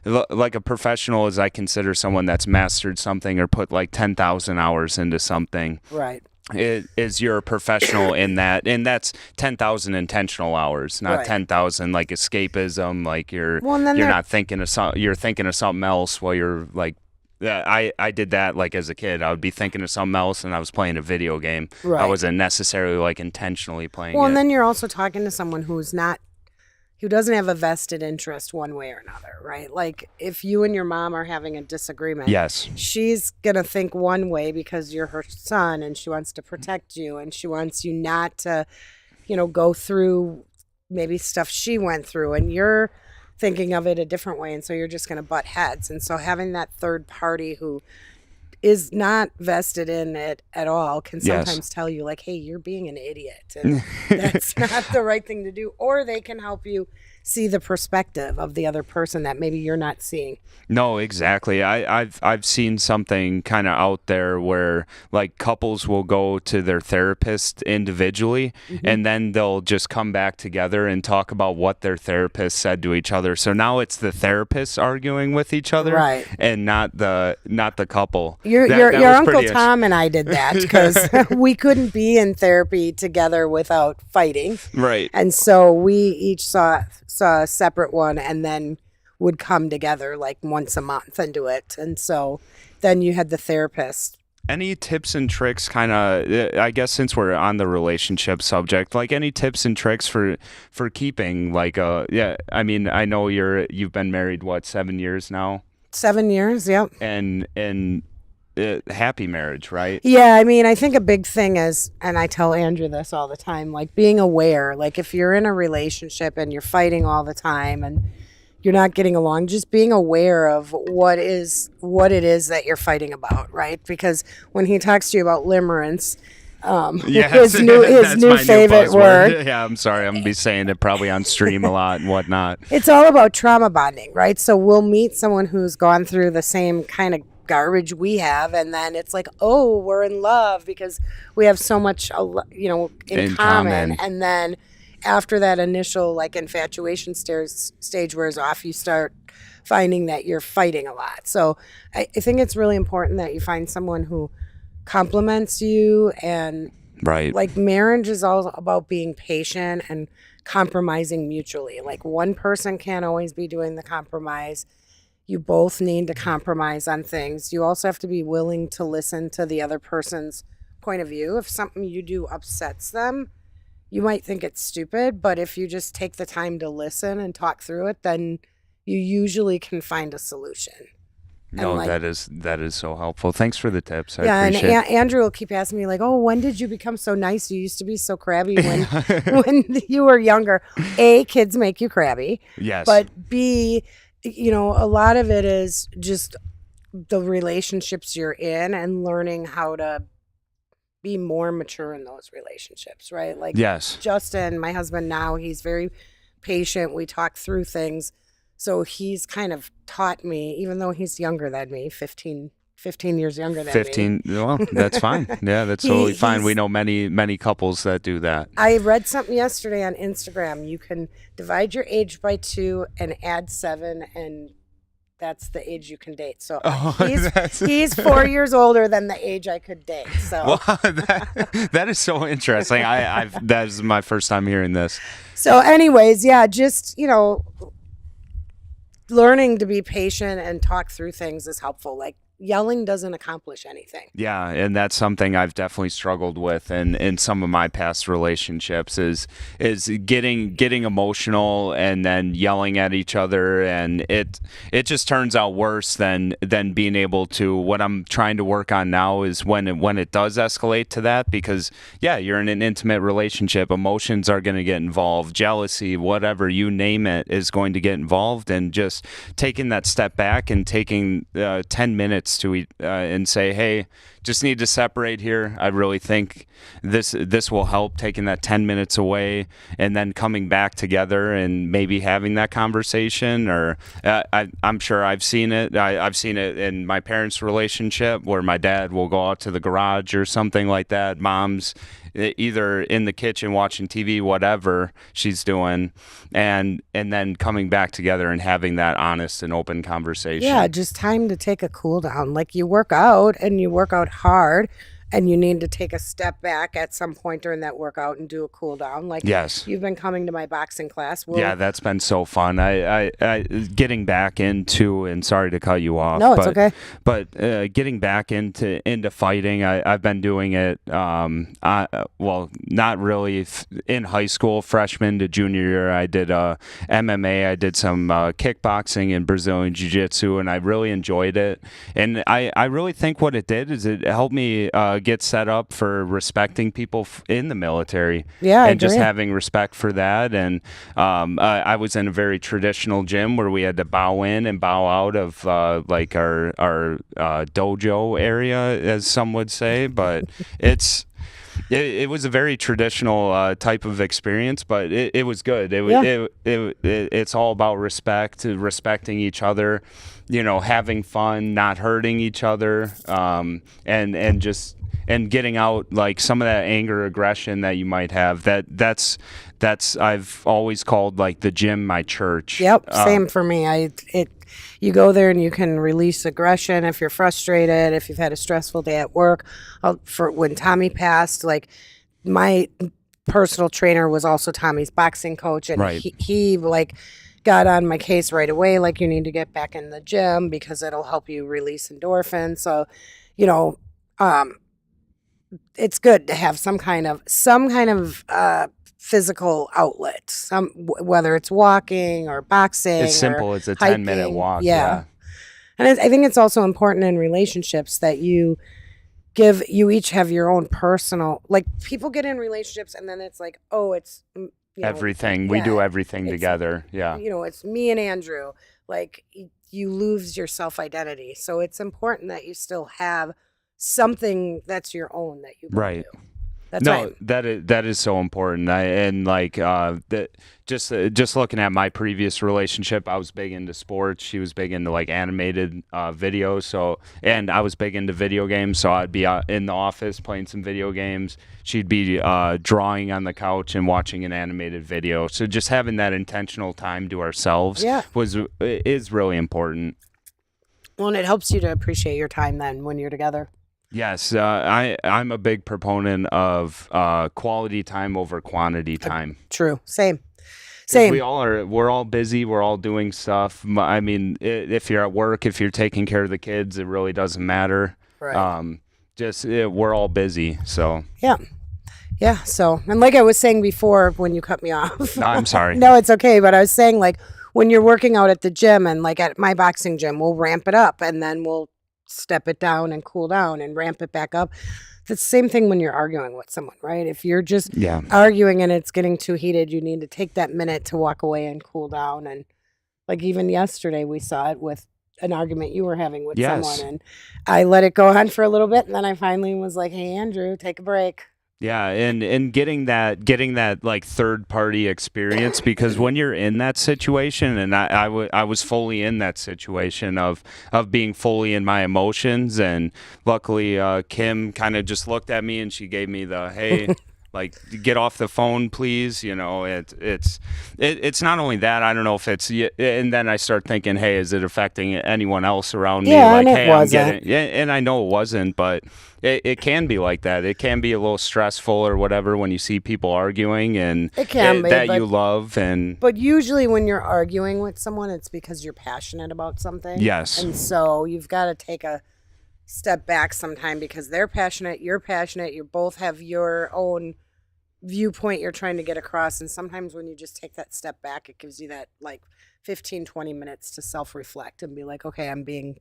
like a professional is I consider someone that's mastered something or put like 10,000 hours into something. right. Is you're a professional in that, and that's 10,000 intentional hours, not Right. 10,000 like escapism, like you're Well, and then you're there- not thinking of you're thinking of something else while you're like, yeah, I did that like as a kid. I would be thinking of something else and I was playing a video game. I Right. wasn't necessarily like intentionally playing Well, it. and then you're also talking to someone who doesn't have a vested interest one way or another, right? Like if you and your mom are having a disagreement, Yes. she's going to think one way because you're her son and she wants to protect you and she wants you not to, go through maybe stuff she went through, and you're thinking of it a different way. And so you're just going to butt heads. And so having that third party who is not vested in it at all can Yes. sometimes tell you like, hey, you're being an idiot and that's not the right thing to do. Or they can help you see the perspective of the other person that maybe you're not seeing. No, exactly. I've seen something kind of out there where like couples will go to their therapist individually and then they'll just come back together and talk about what their therapist said to each other. So now it's the therapists arguing with each other, Right. and not the couple. Your That was Uncle pretty Tom and I did that because we couldn't be in therapy together without fighting. right. And so we each saw a separate one and then would come together like once a month and do it. And so then you had the therapist. Any tips and tricks, kind of, I guess since we're on the relationship subject, like any tips and tricks for keeping like I mean, I know you've been married, what, 7 years now? 7 years, yep. And happy marriage, right? Yeah, I mean, I think a big thing is, and I tell Andrew this all the time, like being aware, like if you're in a relationship and you're fighting all the time and you're not getting along, just being aware of what it is that you're fighting about, right? Because when he talks to you about limerence, Yes, his new that's my favorite buzzword. word. Yeah, I'm sorry. I'm gonna be saying it probably on stream a lot and whatnot. It's all about trauma bonding, right? So we'll meet someone who's gone through the same kind of garbage we have, and then it's like, oh, we're in love because we have so much, in common. And then after that initial like infatuation stage wears off, you start finding that you're fighting a lot. So I think it's really important that you find someone who compliments you, and Right. like marriage is all about being patient and compromising mutually. Like one person can't always be doing the compromise. You both need to compromise on things. You also have to be willing to listen to the other person's point of view. If something you do upsets them, you might think it's stupid, but if you just take the time to listen and talk through it, then you usually can find a solution. No, like- that is so helpful. Thanks for the tips. I Yeah, and appreciate it. Andrew will keep asking me like, "Oh, when did you become so nice? You used to be so crabby when when you were younger." A, kids make you crabby, Yes. but B, a lot of it is just the relationships you're in and learning how to be more mature in those relationships, right? Like yes. Justin, my husband now, he's very patient. We talk through things. So he's kind of taught me, even though he's younger than me, 15 years younger than me. 15. Well, that's fine. Yeah, that's totally fine. We he's- know many couples that do that. I read something yesterday on Instagram. You can divide your age by 2 and add 7, and that's the age you can date. So he's 4 years older than the age I could date. So Wow, that is so interesting. That is my first time hearing this. So anyways, yeah, just, learning to be patient and talk through things is helpful. Like yelling doesn't accomplish anything. Yeah, and that's something I've definitely struggled with in some of my past relationships is getting emotional and then yelling at each other, and it just turns out worse than being able to. What I'm trying to work on now is when it does escalate to that, because yeah, you're in an intimate relationship, emotions are going to get involved, jealousy, whatever you name it is going to get involved, and just taking that step back and taking 10 minutes to and say, hey, just need to separate here. I really think this will help, taking that 10 minutes away and then coming back together and maybe having that conversation. Or I'm sure I've seen it. I've seen it in my parents' relationship where my dad will go out to the garage or something like that. Mom's either in the kitchen watching TV, whatever she's doing, and then coming back together and having that honest and open conversation. Yeah, just time to take a cool down. Like you work out and you work out hard and you need to take a step back at some point during that workout and do a cool down. Like yes, you've been coming to my boxing class. Yeah, that's been so fun. I getting back into, and sorry to cut you off. No, it's okay. But getting back into fighting, I've been doing it. Well, not really in high school, freshman to junior year. I did MMA. I did some kickboxing and Brazilian jiu-jitsu, and I really enjoyed it. And I really think what it did is it helped me get set up for respecting people in the military. Yeah, and just having respect for that. And I was in a very traditional gym where we had to bow in and bow out of like our dojo area, as some would say. But it was a very traditional type of experience, but it was good. It's all about respecting each other, having fun, not hurting each other, and getting out like some of that anger, aggression that you might have. That's I've always called like the gym my church. Yep, same for me. You go there and you can release aggression if you're frustrated, if you've had a stressful day at work. For when Tommy passed, like my personal trainer was also Tommy's boxing coach, and right. he like got on my case right away. Like you need to get back in the gym because it'll help you release endorphins. So, it's good to have some kind of physical outlet, whether it's walking or boxing. It's simple. It's a hiking. 10-minute walk. Yeah. And I think it's also important in relationships that you each have your own personal, like people get in relationships and then it's like, oh, it's everything. We do everything together. Yeah. It's me and Andrew. Like you lose your self-identity. So it's important that you still have something that's your own that you can right. do. That's right. That is so important. Just looking at my previous relationship, I was big into sports. She was big into like animated videos. So, and I was big into video games. So I'd be in the office playing some video games. She'd be drawing on the couch and watching an animated video. So just having that intentional time to ourselves is really important. Well, and it helps you to appreciate your time then when you're together. Yes, I'm a big proponent of quality time over quantity time. True. Same. We're all busy. We're all doing stuff. I mean, if you're at work, if you're taking care of the kids, it really doesn't matter. Right. We're all busy. So yeah. So, and like I was saying before, when you cut me off. No, I'm sorry. No, it's okay. But I was saying like when you're working out at the gym and like at my boxing gym, we'll ramp it up and then we'll step it down and cool down and ramp it back up. It's the same thing when you're arguing with someone, right? If you're just arguing and it's getting too heated, you need to take that minute to walk away and cool down. And like even yesterday, we saw it with an argument you were having with someone, and I let it go on for a little bit, and then I finally was like, "Hey, Andrew, take a break." Yeah, and getting that like third party experience, because when you're in that situation, and I was fully in that situation of being fully in my emotions, and luckily Kim kind of just looked at me and she gave me the hey. Like, get off the phone, please. It's not only that. I don't know if it's, and then I start thinking, hey, is it affecting anyone else around me? Yeah, like, and hey, it wasn't. And I know it wasn't, but it can be like that. It can be a little stressful or whatever when you see people arguing and it can be, that you love. But usually when you're arguing with someone, it's because you're passionate about something. Yes. And so you've got to take a step back sometime because they're passionate, you're passionate, you both have your own viewpoint you're trying to get across. And sometimes when you just take that step back, it gives you that like 15-20 minutes to self-reflect and be like, okay, I'm being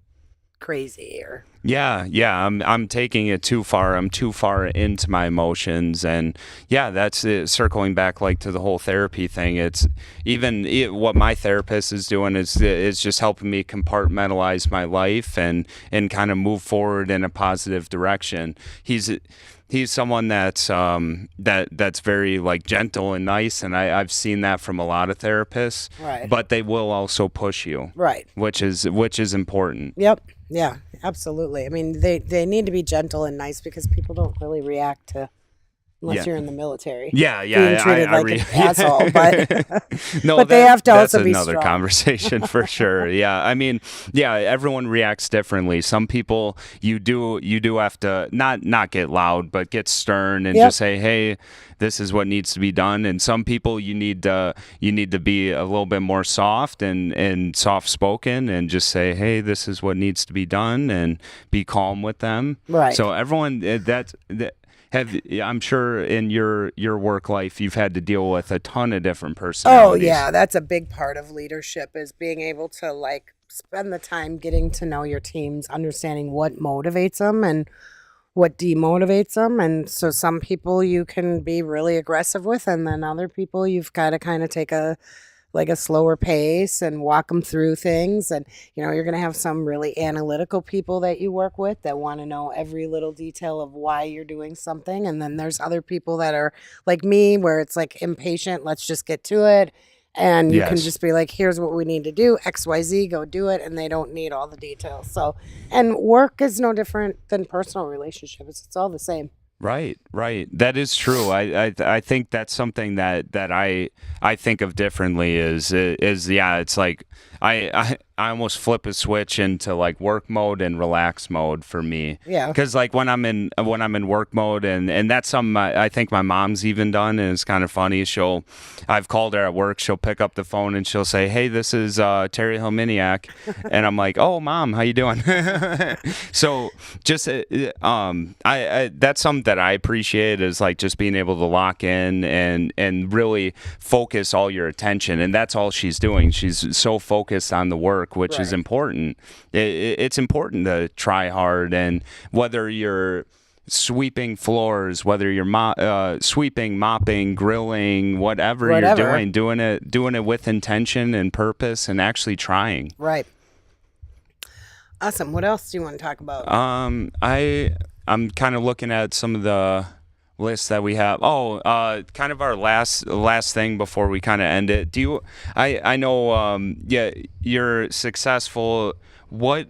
crazy or Yeah, I'm taking it too far. I'm too far into my emotions, and yeah, that's it. Circling back like to the whole therapy thing. It's what my therapist is doing is just helping me compartmentalize my life and kind of move forward in a positive direction. He's someone that's very like gentle and nice, and I've seen that from a lot of therapists. right. But they will also push you, Right. which is important. Yep. Yeah, absolutely. I mean, they need to be gentle and nice because people don't really react to unless Yeah. you're in the military. Yeah, Being treated like an asshole, but no, but they have to that's also be another strong. conversation for sure. Yeah, I mean, yeah, everyone reacts differently. Some people you do have to not get loud, but get stern and Yep. just say, hey, this is what needs to be done. And some people you need to be a little bit more soft and soft spoken and just say, hey, this is what needs to be done, and be calm with them. Right. So everyone I'm sure in your work life you've had to deal with a ton of different Oh personalities. yeah, that's a big part of leadership is being able to like spend the time getting to know your teams, understanding what motivates them and what demotivates them. And so some people you can be really aggressive with, and then other people you've got to kind of take a slower pace and walk them through things. And you're going to have some really analytical people that you work with that want to know every little detail of why you're doing something, and then there's other people that are like me where it's like impatient, let's just get to it. And you can Yes. just be like, here's what we need to do, XYZ, go do it. And they don't need all the details. So, and work is no different than personal relationships. It's all the same. Right. That is true. I think that's something that I think of differently is yeah, it's like I almost flip a switch into like work mode and relax mode for me. Yeah. Because like when I'm in work mode, and that's something I think my mom's even done, and it's kind of funny. I've called her at work. She'll pick up the phone and she'll say, "Hey, this is Terry Helminiak," and I'm like, "Oh, Mom, how you doing?" So just I that's something that I appreciate is like just being able to lock in and really focus all your attention, and that's all she's doing. She's so focused on the work, which is Right. important. It's important to try hard, and whether you're sweeping floors, whether you're sweeping, mopping, grilling, whatever you're Whatever. doing it with intention and purpose, and actually trying. Right. Awesome. What else do you want to talk about? I'm kind of looking at some of the lists that we have. Kind of our last thing before we kind of end it. I know, yeah, you're successful.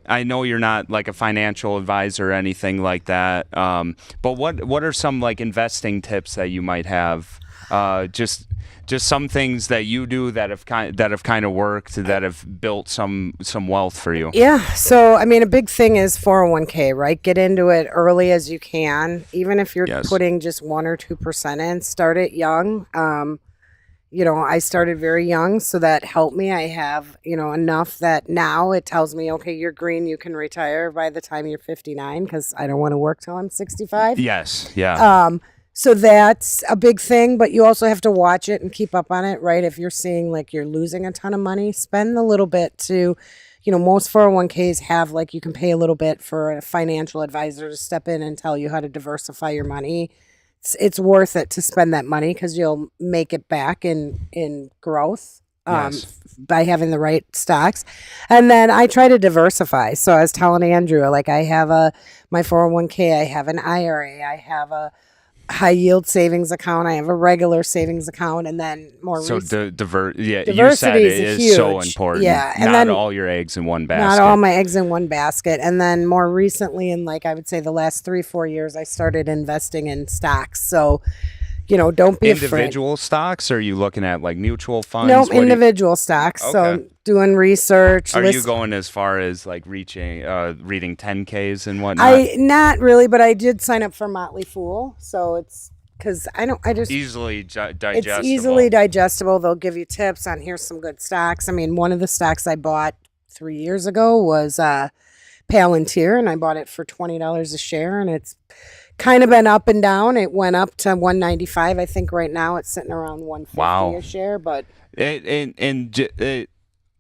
I know you're not like a financial advisor or anything like that. But what are some like investing tips that you might have? Just some things that you do that have kind of worked, that have built some wealth for you. Yeah. So, I mean, a big thing is 401k, right? Get into it early as you can. Even if you're Yes. putting just 1 or 2% in, start it young. I started very young, so that helped me. I have, enough that now it tells me, okay, you're green, you can retire by the time you're 59 because I don't want to work till I'm 65. Yes. Yeah. So that's a big thing, but you also have to watch it and keep up on it, right? If you're seeing like you're losing a ton of money, spend a little bit to, most 401ks have like you can pay a little bit for a financial advisor to step in and tell you how to diversify your money. It's worth it to spend that money because you'll make it back in growth Yes. by having the right stocks. And then I try to diversify. So I was telling Andrew, like I have my 401k, I have an IRA, I have a high yield savings account, I have a regular savings account, and then more So recent. you said Diversity it is is so huge. important. Yeah, and not then- all your eggs in one basket. Not all my eggs in one basket. And then more recently, in like I would say the last 3-4 years, I started investing in stocks. So, don't be afraid. Individual stocks? Or are you looking at like mutual funds? No, What do you- individual stocks. So Okay. doing research. Are you going as far as like reading 10Ks and whatnot? Not really, but I did sign up for Motley Fool. So it's because I just Easily digestible. it's easily digestible. They'll give you tips on here's some good stocks. I mean, one of the stocks I bought 3 years ago was Palantir, and I bought it for $20 a share, and it's kind of been up and down. It went up to 195. I think right now it's sitting around 150 Wow. a share, but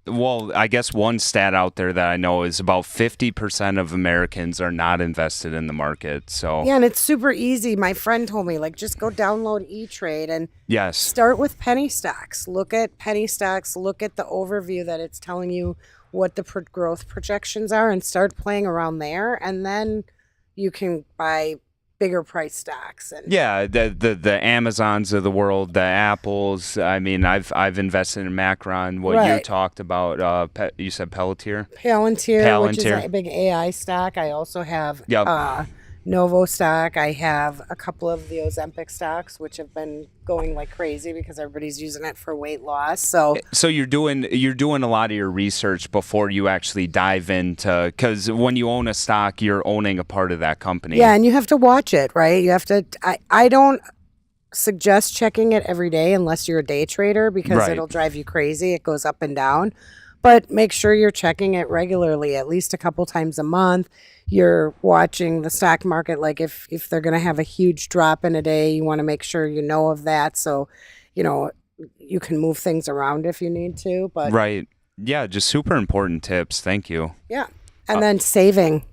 Well, I guess one stat out there that I know is about 50% of Americans are not invested in the market. So, yeah, and it's super easy. My friend told me, like, just go download E-Trade and yes. start with penny stocks. Look at penny stocks, look at the overview that it's telling you what the growth projections are, and start playing around there, and then you can buy bigger price stocks. And yeah, the Amazons of the world, the Apples. I mean, I've invested in Macron. What you Right. talked about, you said Palantir. Palantir, which is Palantir. a big AI stock. I also have Yep. Novo stock. I have a couple of the Ozempic stocks, which have been going like crazy because everybody's using it for weight loss. So So you're doing a lot of your research before you actually dive into, because when you own a stock, you're owning a part of that company. yeah, and you have to watch it, right? You have to. I don't suggest checking it every day unless you're a day trader because Right. it'll drive you crazy. It goes up and down. But make sure you're checking it regularly, at least a couple times a month. You're watching the stock market. Like if they're going to have a huge drop in a day, you want to make sure you know of that. So, you can move things around if you need to. But Right. Yeah, just super important tips. Thank you. yeah. And then saving.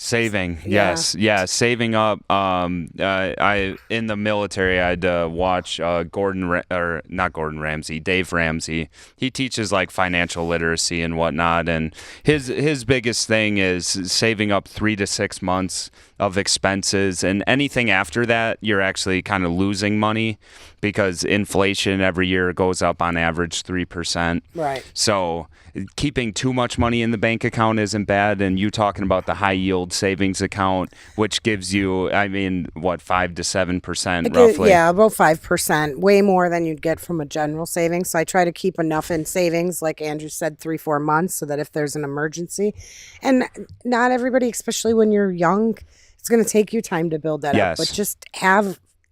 Saving, Yeah. yes, yeah, saving up. I in the military, I'd watch not Gordon Ramsay, Dave Ramsey. He teaches like financial literacy and whatnot, and his biggest thing is saving up 3 to 6 months of expenses, and anything after that, you're actually kind of losing money because inflation every year goes up on average 3%. Right. So keeping too much money in the bank account isn't bad, and you talking about the high yield savings account, which gives you, I mean, what, 5 to 7% roughly? Yeah, about 5%, way more than you'd get from a general savings. So I try to keep enough in savings, like Andrew said, 3-4 months, so that if there's an emergency, and not everybody, especially when you're young, it's going to take you time to build that Yes. up. But just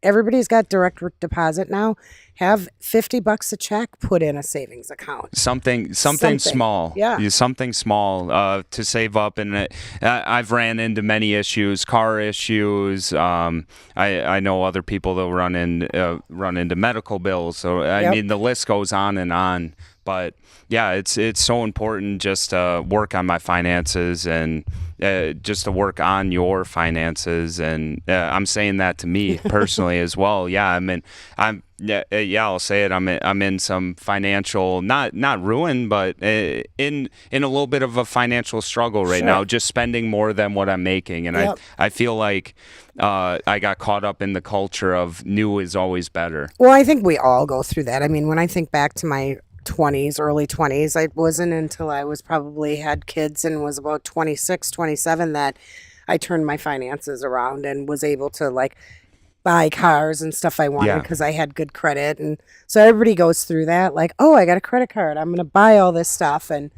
everybody's got direct deposit now. Have $50 a check put in a savings account. Something Something. small, Yeah. something small to save up. And I've ran into many issues, car issues. I know other people that run into medical bills. So I Yep. mean, the list goes on and on. But yeah, it's so important just to work on my finances and just to work on your finances. And I'm saying that to me personally as well. Yeah, I'll say it. I'm in some financial, not ruin, but in a little bit of a financial struggle right Sure. now. Just spending more than what I'm making, and Yep. I feel like I got caught up in the culture of new is always better. Well, I think we all go through that. I mean, when I think back to my early 20s, it wasn't until I was probably had kids and was about 26, 27 that I turned my finances around and was able to like buy cars and stuff I wanted Yeah. because I had good credit. And so everybody goes through that, like, oh, I got a credit card, I'm going to buy all this stuff. And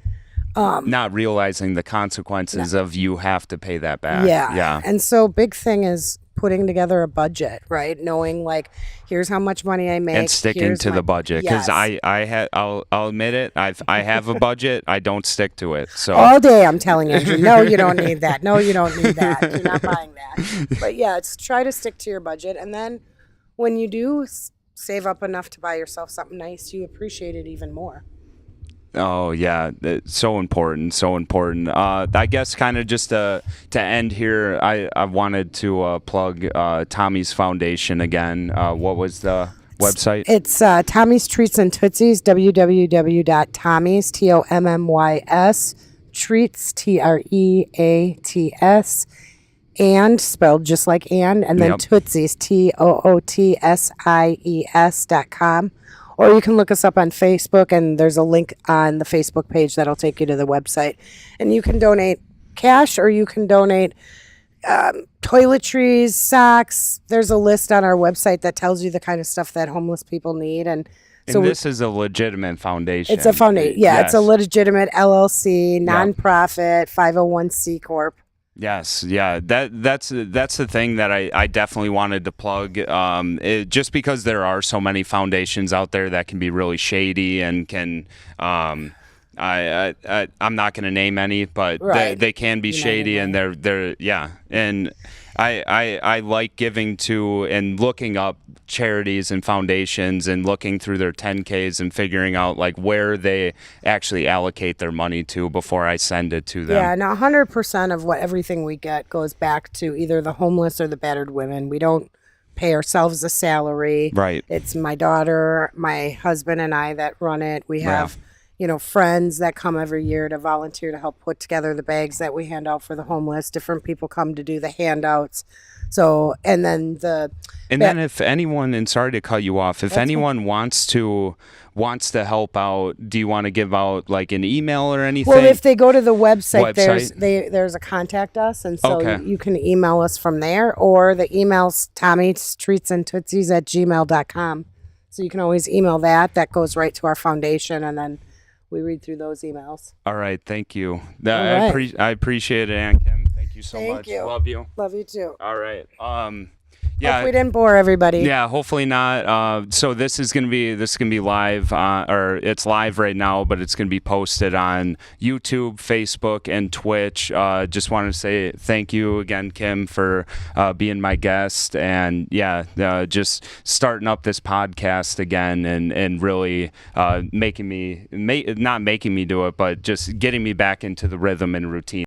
Not realizing the consequences of you have to pay that back. yeah. And so big thing is putting together a budget, right? Knowing like, here's how much money I make. And sticking here's to the budget, because Yes. I'll admit it. I have a budget. I don't stick to it. So All day I'm telling Andrew, no, you don't need that. No, you don't need that. You're not buying that. But yeah, it's try to stick to your budget. And then when you do save up enough to buy yourself something nice, you appreciate it even more. oh yeah, so important, so important. I guess kind of just to end here, I wanted to plug Tommy's Foundation again. What was the website? It's Tommy's Treats and Tootsies, www.tommys, TOMMYS, treats, TREATS, and spelled just like and then Yep. Tootsies, TOOTSIES.com. Or you can look us up on Facebook, and there's a link on the Facebook page that'll take you to the website. And you can donate cash, or you can donate toiletries, socks. There's a list on our website that tells you the kind of stuff that homeless people need. And so And this is a legitimate foundation. it's a foundation. Yeah, it's a Yes. legitimate LLC, nonprofit, 501c corp. Yes, yeah, that's the thing that I definitely wanted to plug. Just because there are so many foundations out there that can be really shady and can, I'm not going to name any, but Right. they can be You know shady, your and way. they're yeah. And I like giving to and looking up charities and foundations and looking through their 10Ks and figuring out like where they actually allocate their money to before I send it to them. Yeah, now 100% of what everything we get goes back to either the homeless or the battered women. We don't pay ourselves a salary. Right. It's my daughter, my husband, and I that run it. We Yeah. have, friends that come every year to volunteer to help put together the bags that we hand out for the homeless. Different people come to do the handouts. So, and then then if anyone, and sorry to cut you off, if anyone wants to help out, do you want to give out like an email or anything? well, if they go to the website, Website? there's a contact us, and so Okay. you can email us from there, or the email's tommytreatsandtootsies@gmail.com. So you can always email that. That goes right to our foundation, and then we read through those emails. All right, thank you. right. I appreciate it, Aunt Kim. Thank you so Thank much. you. Love you. Love you too. All right. Hope Yeah. we didn't bore everybody. Yeah, hopefully not. So this is gonna be live, or it's live right now, but it's gonna be posted on YouTube, Facebook, and Twitch. Just wanted to say thank you again, Kim, for being my guest, and just starting up this podcast again, and really not making me do it, but just getting me back into the rhythm and routine.